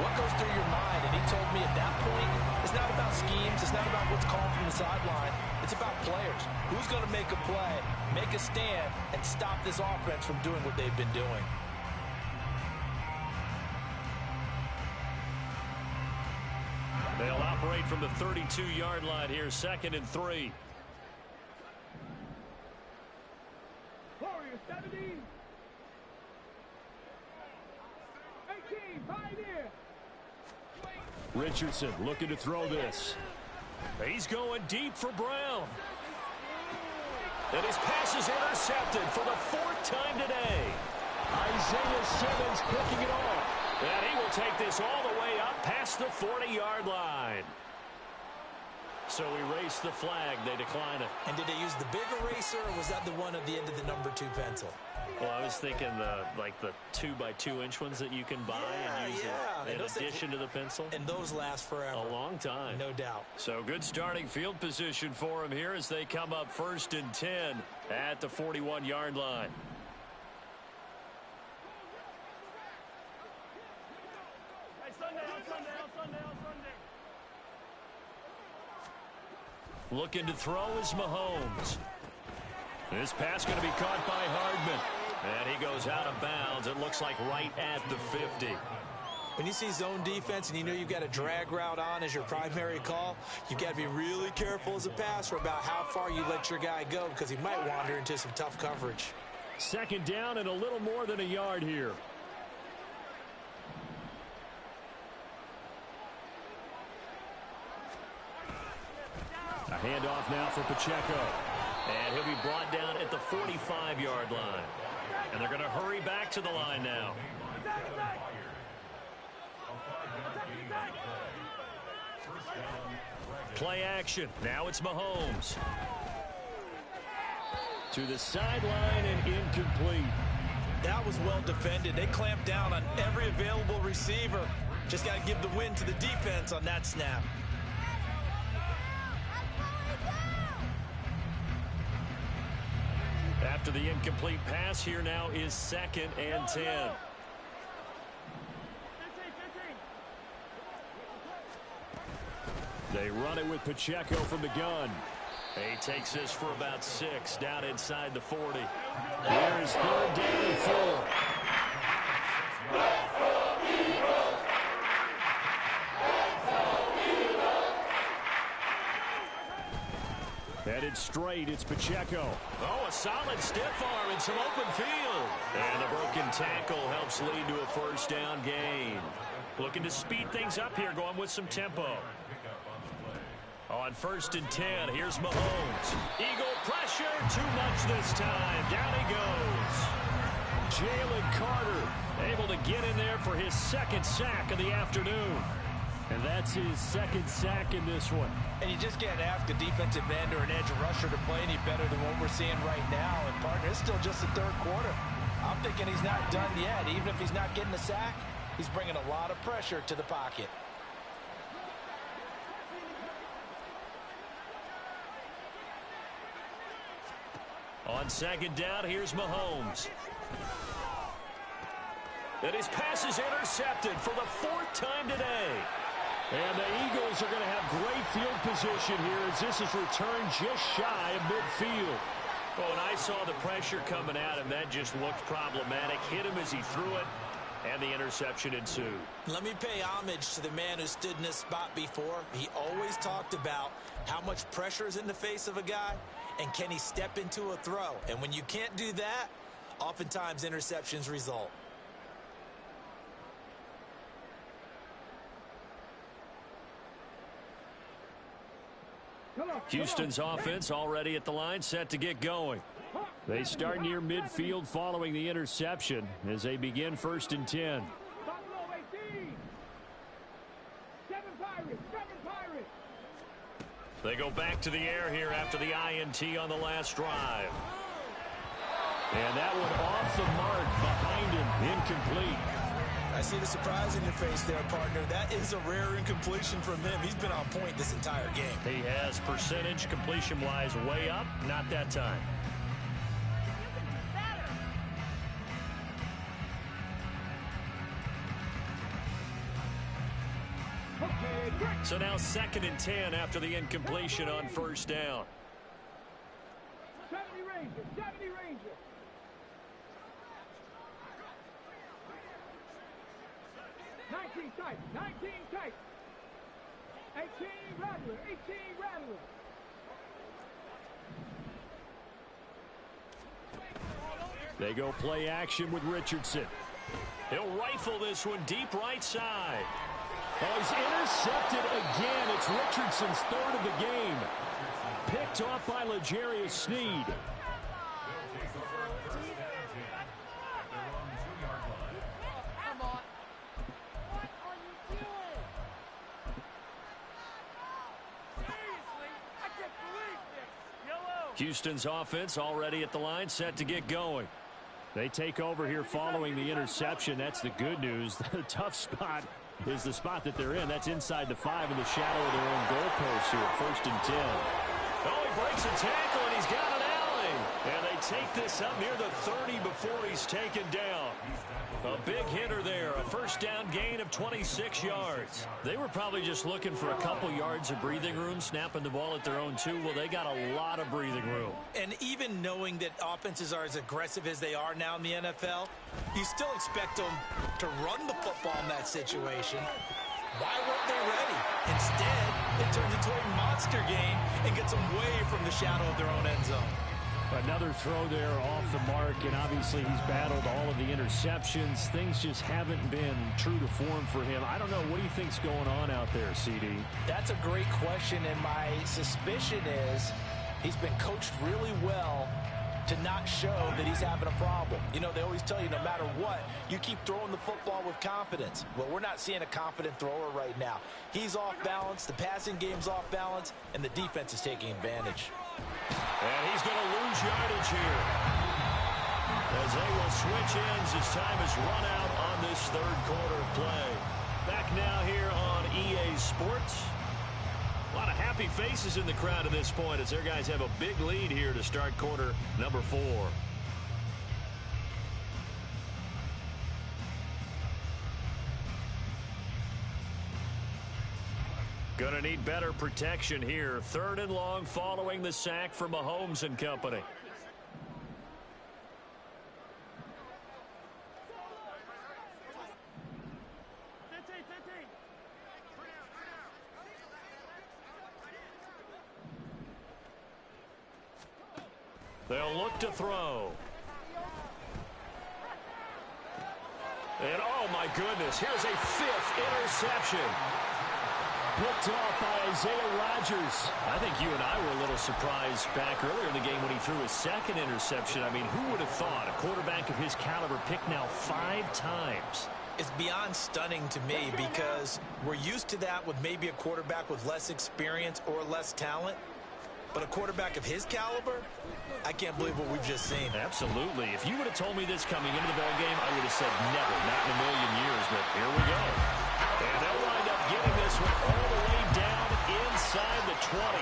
what goes through your mind? And he told me at that point, it's not about schemes, it's not about what's called from the sideline, it's about players. Who's going to make a play, make a stand, and stop this offense from doing what they've been doing? They'll operate from the 32-yard line here, 2nd and 3. Warriors 17. 18, Pioneer. Richardson looking to throw this. He's going deep for Brown. And his pass is intercepted for the 4th time today. Isaiah Simmons picking it off. And he will take this all the way up past the 40-yard line. So erase the flag. They decline it. And did they use the big eraser, or was that the one at the end of the number 2 pencil? Well, I was thinking the 2x2-inch ones that you can buy and use in addition to the pencil. And those last forever. A long time. No doubt. So good starting field position for him here as they come up 1st and 10 at the 41-yard line. Looking to throw is Mahomes. This pass going to be caught by Hardman. And he goes out of bounds. It looks like right at the 50. When you see zone defense and you know you've got a drag route on as your primary call, you've got to be really careful as a passer about how far you let your guy go, because he might wander into some tough coverage. 2nd down and a little more than a yard here. A handoff now for Pacheco. And he'll be brought down at the 45-yard line. And they're going to hurry back to the line now. Play action. Now it's Mahomes. To the sideline and incomplete. That was well defended. They clamped down on every available receiver. Just got to give the win to the defense on that snap. After the incomplete pass, here now is 2nd and 10. They run it with Pacheco from the gun. He takes this for about 6 down inside the 40. Here's 3rd down and 4. Headed straight, it's Pacheco. Oh, a solid stiff arm and some open field. And a broken tackle helps lead to a 1st down gain. Looking to speed things up here, going with some tempo. On 1st and 10, here's Mahomes. Eagle pressure, too much this time. Down he goes. Jalen Carter able to get in there for his 2nd sack of the afternoon. And that's his 2nd sack in this one. And you just can't ask a defensive end or an edge rusher to play any better than what we're seeing right now. And, partner, it's still just the 3rd quarter. I'm thinking he's not done yet. Even if he's not getting a sack, he's bringing a lot of pressure to the pocket. On 2nd down, here's Mahomes. And his pass is intercepted for the 4th time today. And the Eagles are going to have great field position here as this is returned just shy of midfield. Oh, and I saw the pressure coming at him. That just looked problematic. Hit him as he threw it, and the interception ensued. Let me pay homage to the man who stood in this spot before. He always talked about how much pressure is in the face of a guy, and can he step into a throw. And when you can't do that, oftentimes interceptions result. Houston's offense already at the line, set to get going. They start near midfield following the interception as they begin 1st and 10. They go back to the air here after the INT on the last drive. And that one off the mark behind him, incomplete. I see the surprise in your face there, partner. That is a rare incompletion from him. He's been on point this entire game. He has percentage completion-wise way up, not that time. So now 2nd and 10 after the incompletion on 1st down. 70 Rangers, 70 Rangers. 19 tight, 19 tight. 18 Rattler, 18 Rattler. They go play action with Richardson. He'll rifle this one deep right side. Oh, he's intercepted again. It's Richardson's 3rd of the game. Picked off by L'Jarius Sneed. Houston's offense already at the line, set to get going. They take over here following the interception. That's the good news. The tough spot is the spot that they're in. That's inside the 5 in the shadow of their own goalpost here at 1st and 10. Oh, he breaks a tackle, and he's got an alley. And they take this up near the 30 before he's taken down. A big hitter there, a 1st down gain of 26 yards. They were probably just looking for a couple yards of breathing room, snapping the ball at their own 2. Well, they got a lot of breathing room. And even knowing that offenses are as aggressive as they are now in the NFL, you still expect them to run the football in that situation. Why weren't they ready? Instead, it turns into a monster game and gets them way from the shadow of their own end zone. Another throw there off the mark, and obviously he's battled all of the interceptions. Things just haven't been true to form for him. I don't know. What do you think's going on out there, CD? That's a great question, and my suspicion is he's been coached really well to not show that he's having a problem. You know, they always tell you no matter what, you keep throwing the football with confidence. Well, we're not seeing a confident thrower right now. He's off balance, the passing game's off balance, and the defense is taking advantage. And he's going to lose yardage here. as they will switch ends as time is run out on this third quarter of play. Back now here on EA Sports. A lot of happy faces in the crowd at this point as their guys have a big lead here to start quarter number 4. Gonna need better protection here. 3rd and long following the sack from Mahomes and company. They'll look to throw. And oh my goodness, here's a 5th interception. Picked off by Isaiah Rodgers. I think you and I were a little surprised back earlier in the game when he threw his 2nd interception. I mean, who would have thought a quarterback of his caliber picked now 5 times? It's beyond stunning to me because we're used to that with maybe a quarterback with less experience or less talent. But a quarterback of his caliber, I can't believe what we've just seen. Absolutely. If you would have told me this coming into the ballgame, I would have said never, not in a million years. But here we go. And they'll wind up getting this one all the way down inside the 20.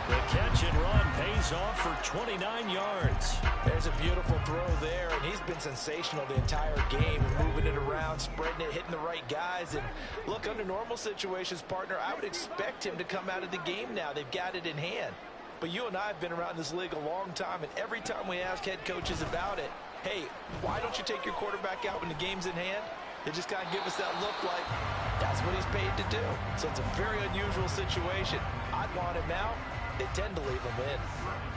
The catch and run pays off for 29 yards. There's a beautiful throw there, and he's been sensational the entire game, moving it around, spreading it, hitting the right guys. And look, under normal situations, partner, I would expect him to come out of the game now. They've got it in hand. But you and I have been around this league a long time, and every time we ask head coaches about it, hey, why don't you take your quarterback out when the game's in hand? They just kind of give us that look like that's what he's paid to do. So it's a very unusual situation. I'd want him out. They tend to leave him in.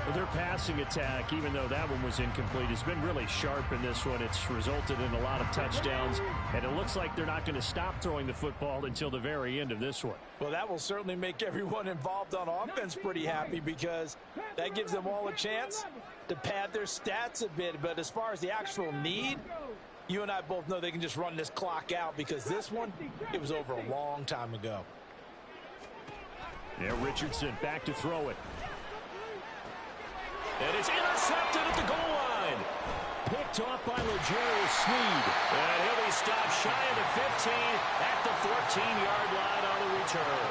Well, their passing attack, even though that one was incomplete, has been really sharp in this one. It's resulted in a lot of touchdowns, and it looks like they're not going to stop throwing the football until the very end of this one. Well, that will certainly make everyone involved on offense pretty happy because that gives them all a chance to pad their stats a bit. But as far as the actual need, you and I both know they can just run this clock out because this one, it was over a long time ago. Yeah, Richardson back to throw it. And it's intercepted at the goal line. Picked off by L'Jarius Sneed. And he'll be stopped shy of the 15 at the 14-yard line on the return.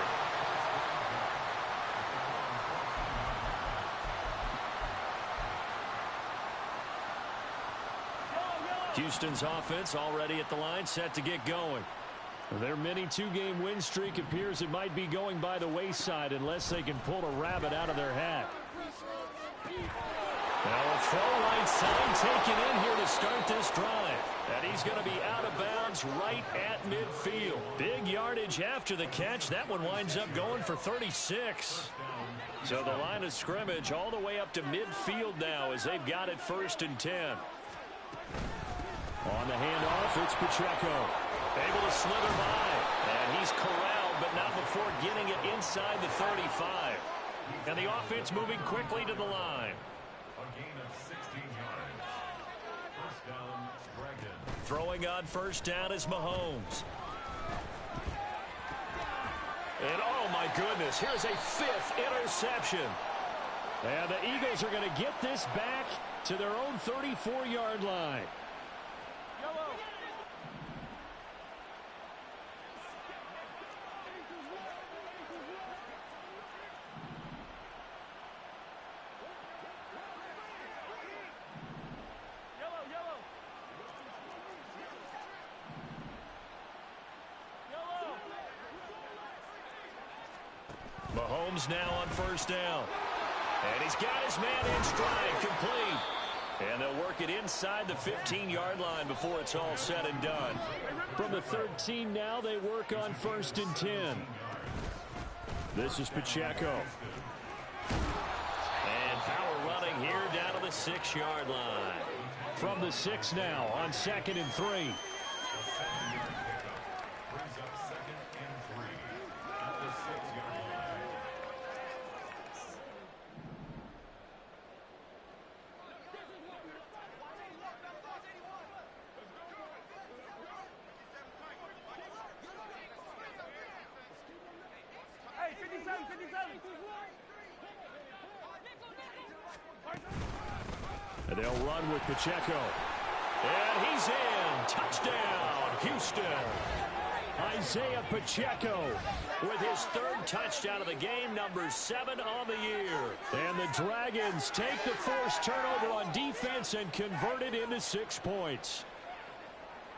Houston's offense already at the line, set to get going. Their mini 2-game win streak appears it might be going by the wayside unless they can pull a rabbit out of their hat. Now a throw right side taken in here to start this drive. And he's going to be out of bounds right at midfield. Big yardage after the catch. That one winds up going for 36. So the line of scrimmage all the way up to midfield now as they've got it 1st and 10. On the handoff, it's Pacheco. Able to slither by. And he's corralled, but not before getting it inside the 35. And the offense moving quickly to the line. A gain of 16 yards. First down, Dragon. Throwing on 1st down is Mahomes. And oh my goodness, here's a 5th interception. And the Eagles are going to get this back to their own 34-yard line. Mahomes now on 1st down. And he's got his man in stride, complete. And they'll work it inside the 15-yard line before it's all said and done. From the 13 now, they work on 1st and 10. This is Pacheco. And power running here down to the 6-yard line. From the 6 now on 2nd and 3. Brings up 2nd and 3 at the 6-yard line. Hey, 57, 57. And they'll run with Pacheco. And he's in. Touchdown, Houston. Isaiah Pacheco With his third touchdown of the game, number 7 on the year. And the Dragons take the forced turnover on defense and convert it into 6 points.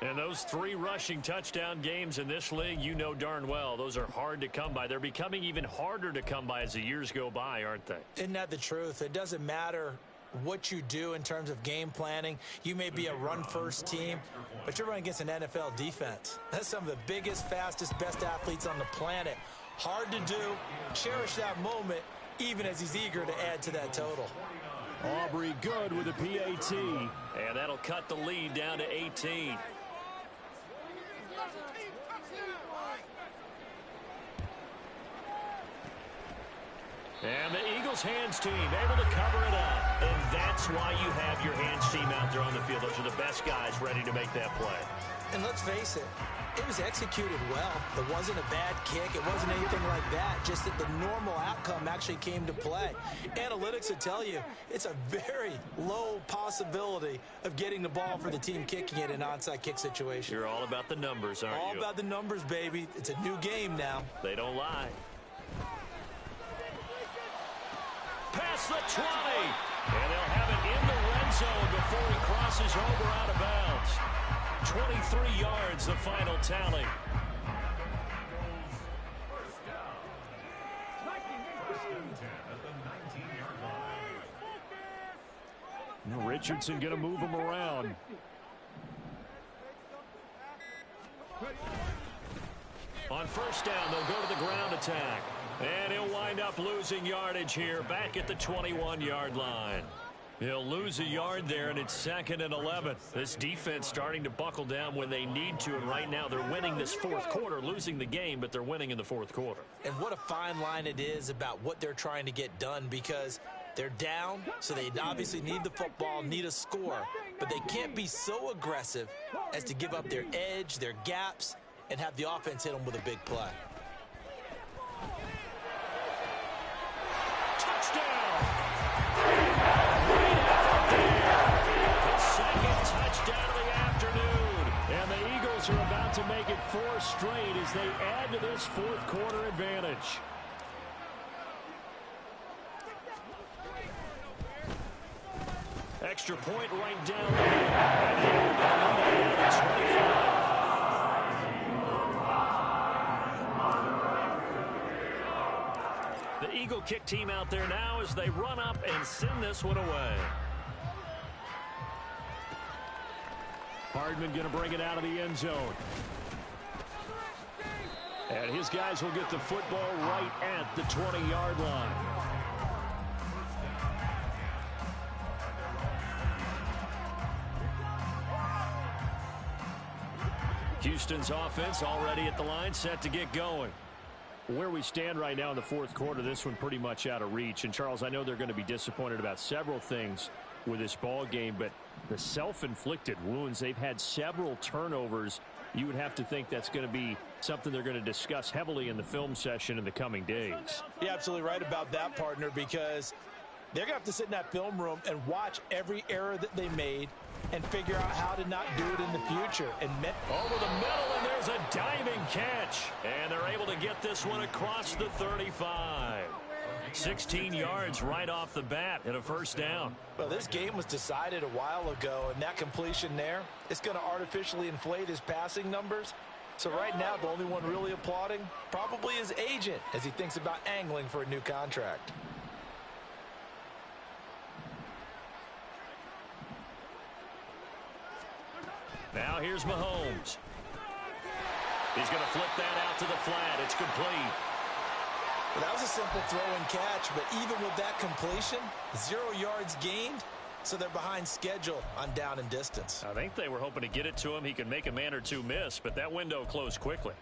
And those 3 rushing touchdown games in this league, you know darn well, those are hard to come by. They're becoming even harder to come by as the years go by, aren't they? Isn't that the truth? It doesn't matter what you do in terms of game planning. You may be a run-first team, but you're running against an NFL defense. That's some of the biggest, fastest, best athletes on the planet. Hard to do. Cherish that moment, even as he's eager to add to that total. Aubrey good with a PAT. And that'll cut the lead down to 18. And the Eagles hands team able to cover it up. And that's why you have your hands team out there on the field. Those are the best guys ready to make that play. And let's face it, it was executed well. It wasn't a bad kick. It wasn't anything like that. Just that the normal outcome actually came to play. Analytics will tell you it's a very low possibility of getting the ball for the team kicking it in an onside kick situation. You're all about the numbers, aren't you? All about the numbers, baby. It's a new game now. They don't lie. Past the 20. And they'll have it in the red zone before he crosses over out of bounds. 23 yards, the final tally. Richardson going to move him around. On first down, they'll go to the ground attack. And he'll wind up losing yardage here back at the 21-yard line. He'll lose a yard there, and it's 2nd and 11. This defense starting to buckle down when they need to, and right now they're winning this fourth quarter, losing the game, but they're winning in the fourth quarter. And what a fine line it is about what they're trying to get done, because they're down, so they obviously need the football, need a score, but they can't be so aggressive as to give up their edge, their gaps, and have the offense hit them with a big play. Touchdown! Great effort there. The second touchdown of the afternoon. And the Eagles are about to make it 4 straight as they add to this fourth quarter advantage. Extra point right down the middle. And they hold the lead at 25. The Eagle kick team out there now as they run up and send this one away. Hardman going to bring it out of the end zone. And his guys will get the football right at the 20-yard line. Houston's offense already at the line, set to get going. Where we stand right now in the fourth quarter, this one pretty much out of reach. And, Charles, I know they're going to be disappointed about several things with this ball game, but the self-inflicted wounds, they've had several turnovers. You would have to think that's going to be something they're going to discuss heavily in the film session in the coming days. You're absolutely right about that, partner, because they're going to have to sit in that film room and watch every error that they made and figure out how to not do it in the future. And over the middle, and there's a diving catch. And they're able to get this one across the 35. 16 yards right off the bat and a first down. Well, this game was decided a while ago, and that completion there, it's going to artificially inflate his passing numbers. So right now, the only one really applauding probably his agent as he thinks about angling for a new contract. Now here's Mahomes. He's going to flip that out to the flat. It's complete. Well, that was a simple throw and catch, but even with that completion, 0 yards gained, so they're behind schedule on down and distance. I think they were hoping to get it to him. He could make a man or two miss, but that window closed quickly.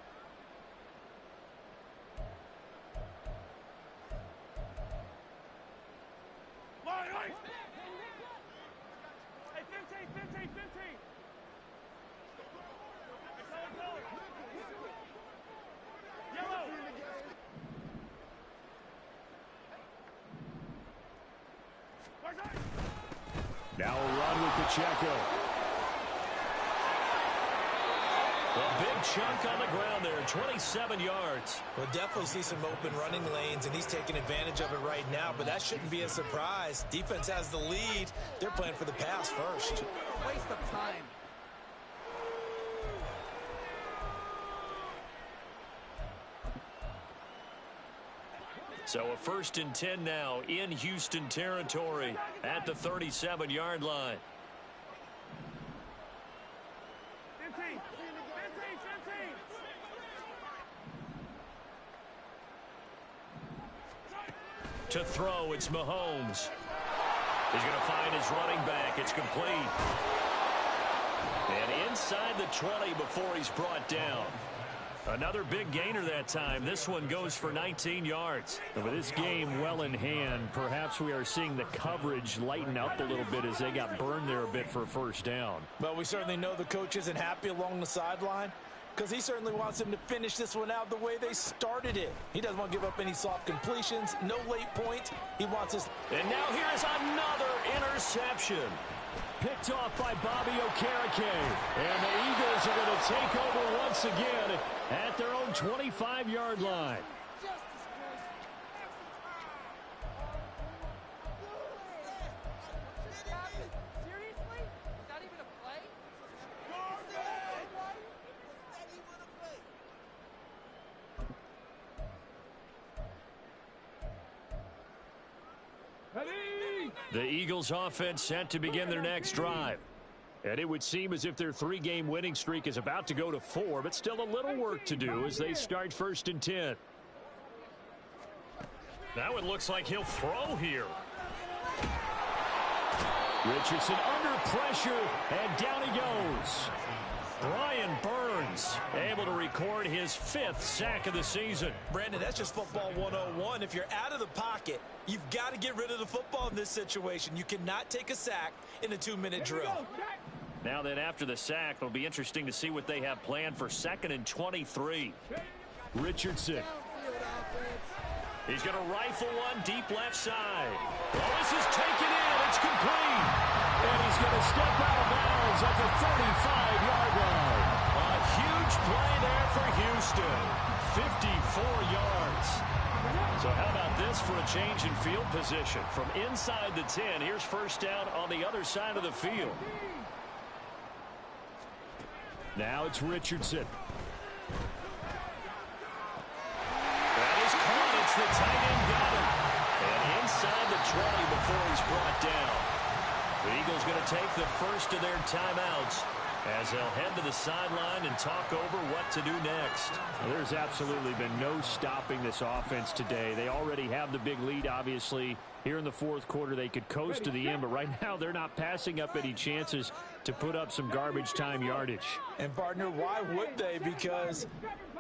Now a run with Pacheco. A big chunk on the ground there, 27 yards. We'll definitely see some open running lanes, and he's taking advantage of it right now, but that shouldn't be a surprise. Defense has the lead. They're playing for the pass first. Waste of time. So a 1st and 10 now in Houston territory at the 37-yard line. 15. 15. 15. To throw, it's Mahomes. He's going to find his running back. It's complete. And inside the 20 before he's brought down. Another big gainer that time. This one goes for 19 yards. And with this game well in hand, perhaps we are seeing the coverage lighten up a little bit as they got burned there a bit for a 1st down. But we certainly know the coach isn't happy along the sideline because he certainly wants them to finish this one out the way they started it. He doesn't want to give up any soft completions, no late points. He wants us. And now here's another interception. Picked off by Bobby Okereke. And the Eagles are going to take over once again at their own 25-yard line. Seriously? Is that even a play? The Eagles offense set to begin their next drive. And it would seem as if their 3-game winning streak is about to go to 4, but still a little work to do as they start 1st and 10. Now it looks like he'll throw here. Richardson under pressure, and down he goes. Brian Burns able to record his 5th sack of the season. Brandon, that's just football 101. If you're out of the pocket, you've got to get rid of the football in this situation. You cannot take a sack in a 2-minute drill. Now then, after the sack, it'll be interesting to see what they have planned for 2nd and 23. Richardson. He's going to rifle one deep left side. Oh, this is taken in. It's complete. And he's going to step out of bounds at the 35-yard line. A huge play there for Houston. 54 yards. So how about this for a change in field position? From inside the 10, here's 1st down on the other side of the field. Now it's Richardson. That is caught. It's the tight end got him. And inside the 20 before he's brought down. The Eagles going to take the first of their timeouts as they'll head to the sideline and talk over what to do next. There's absolutely been no stopping this offense today. They already have the big lead, obviously. Here in the 4th quarter, they could coast to the end, but right now they're not passing up any chances to put up some garbage time yardage. And, partner, why would they? Because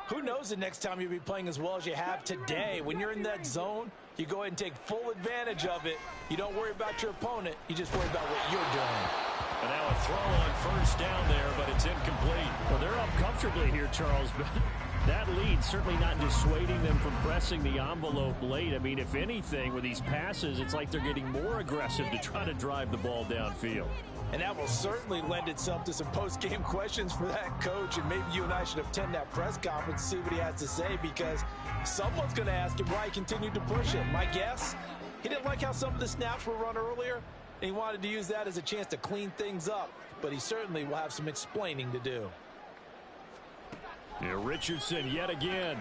who knows the next time you'll be playing as well as you have today. When you're in that zone, you go ahead and take full advantage of it. You don't worry about your opponent. You just worry about what you're doing. And now a throw on 1st down there, but it's incomplete. Well, they're up comfortably here, Charles, but that lead certainly not dissuading them from pressing the envelope late. I mean, if anything, with these passes, it's like they're getting more aggressive to try to drive the ball downfield. And that will certainly lend itself to some post-game questions for that coach. And maybe you and I should attend that press conference to see what he has to say, because someone's going to ask him why he continued to push it. My guess, he didn't like how some of the snaps were run earlier, and he wanted to use that as a chance to clean things up. But he certainly will have some explaining to do. Here Richardson yet again.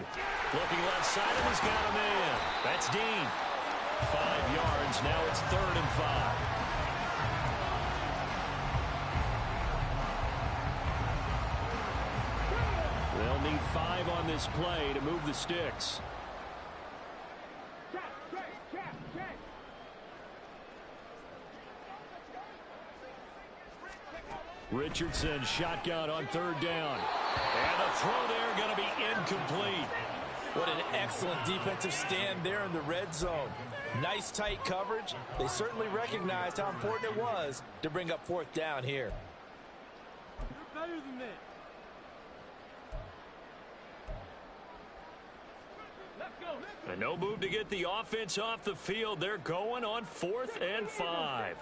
Looking left side, and he's got him in. That's Dean. 5 yards. Now it's 3rd and 5. They'll need 5 on this play to move the sticks. Richardson shotgun on 3rd down. And the throw there going to be incomplete. What an excellent defensive stand there in the red zone. Nice tight coverage. They certainly recognized how important it was to bring up 4th down here. You're better than this. Let's go. And no move to get the offense off the field. They're going on 4th and 5.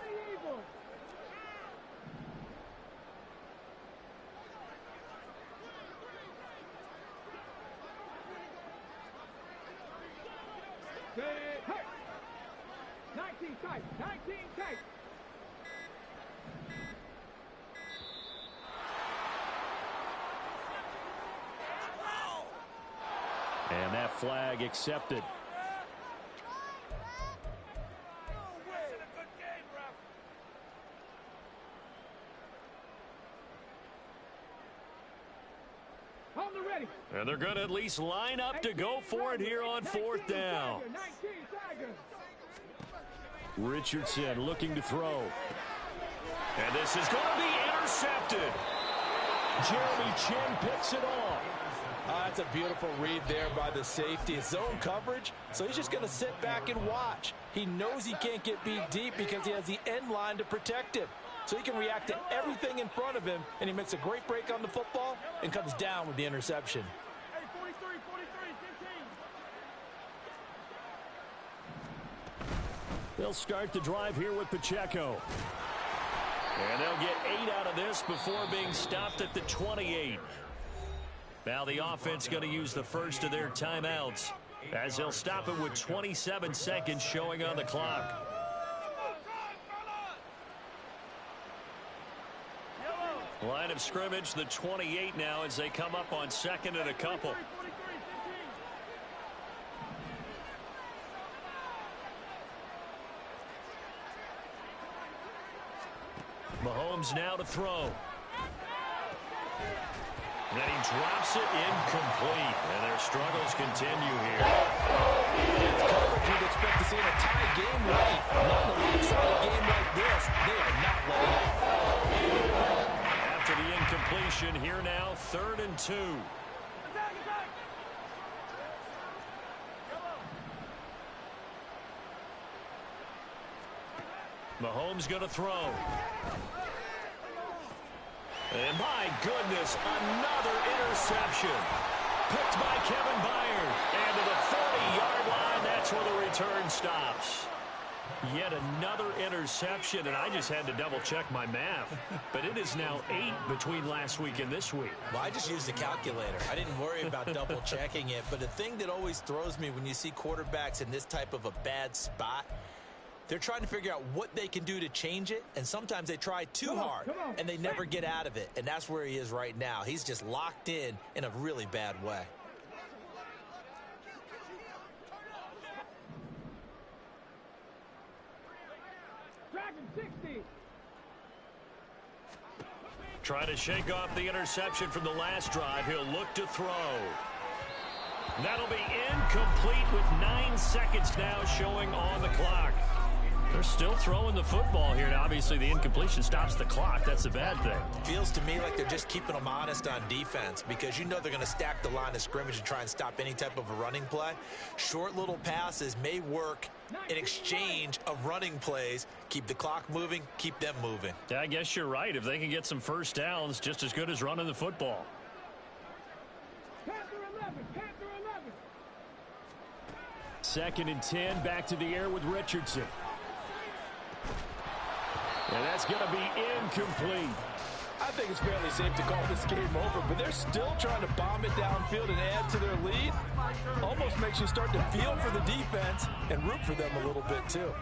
Hey. 19 tight. 19 tight. And that flag accepted. And they're going to at least line up to go for it here on fourth down. Richardson looking to throw. And this is going to be intercepted. Jeremy Chin picks it off. That's a beautiful read there by the safety. It's zone coverage, so he's just going to sit back and watch. He knows he can't get beat deep because he has the end line to protect him. So he can react to everything in front of him, and he makes a great break on the football and comes down with the interception. Hey, 43, 15. They'll start the drive here with Pacheco. And they'll get 8 out of this before being stopped at the 28. Now the offense going to use the first of their timeouts as they'll stop it with 27 seconds showing on the clock. Line of scrimmage, the 28 now as they come up on second and a couple. Mahomes now to throw. Then he drops it incomplete. And their struggles continue here. It's coverage you'd expect to see in a tie game late. Not in a lopsided game like this. They are not letting up. After the incompletion, here now, 3rd and 2. Mahomes going to throw. And my goodness, another interception. Picked by Kevin Byard. And to the 40-yard line, that's where the return stops. Yet another interception, and I just had to double-check my math. But it is now 8 between last week and this week. Well, I just used a calculator. I didn't worry about double-checking it. But the thing that always throws me when you see quarterbacks in this type of a bad spot, they're trying to figure out what they can do to change it, and sometimes they try too hard, and they never get out of it. And that's where he is right now. He's just locked in a really bad way. Trying to shake off the interception from the last drive. He'll look to throw. That'll be incomplete with 9 seconds now showing on the clock. They're still throwing the football here. Now, obviously, the incompletion stops the clock. That's a bad thing. Feels to me like they're just keeping them honest on defense because you know they're going to stack the line of scrimmage and try and stop any type of a running play. Short little passes may work in exchange of running plays. Keep the clock moving, keep them moving. Yeah, I guess you're right. If they can get some first downs, just as good as running the football. Panther 11, Panther 11. 2nd and 10, back to the air with Richardson. And that's going to be incomplete. I think it's fairly safe to call this game over, but they're still trying to bomb it downfield and add to their lead. Almost makes you start to feel for the defense and root for them a little bit, too.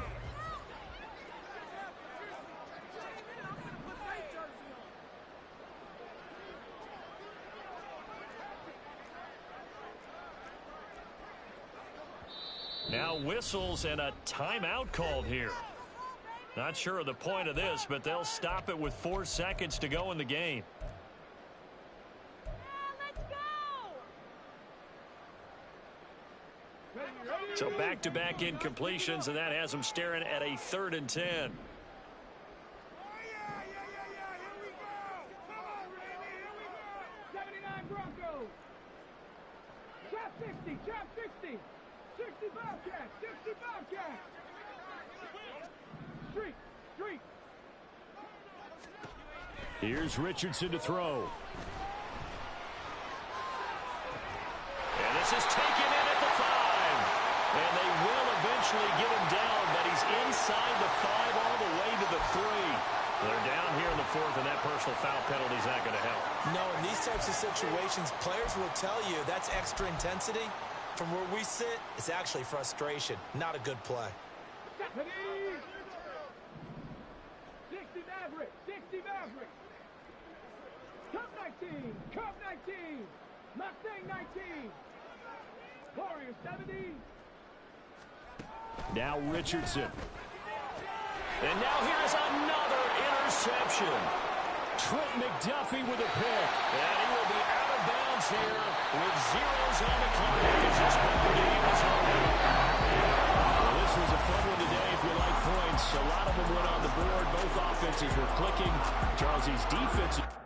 Now whistles and a timeout called here. Not sure of the point of this, but they'll stop it with 4 seconds to go in the game. So back-to-back incompletions, and that has them staring at a 3rd and 10. Here we go. 79 Broncos. Chop 60, chop 60. 60 Bobcats, 60 Bobcats. Street. Here's Richardson to throw. And this is taken in at the 5. And they will eventually get him down, but he's inside the 5 all the way to the 3. They're down here in the 4th, and that personal foul penalty is not going to help. No, in these types of situations, players will tell you that's extra intensity. From where we sit, it's actually frustration, not a good play. 60 Maverick, 60 Maverick. Cup 19, Cup 19, Mustang 19. Warrior 70. Now Richardson. And now here's another interception. Trent McDuffie with a pick. And he will be out of bounds here with zeros on the clock as this ball game is over. Well, this was a fun one today if you like points. A lot of them went on the board. Both offenses were clicking. Charles, these defenses...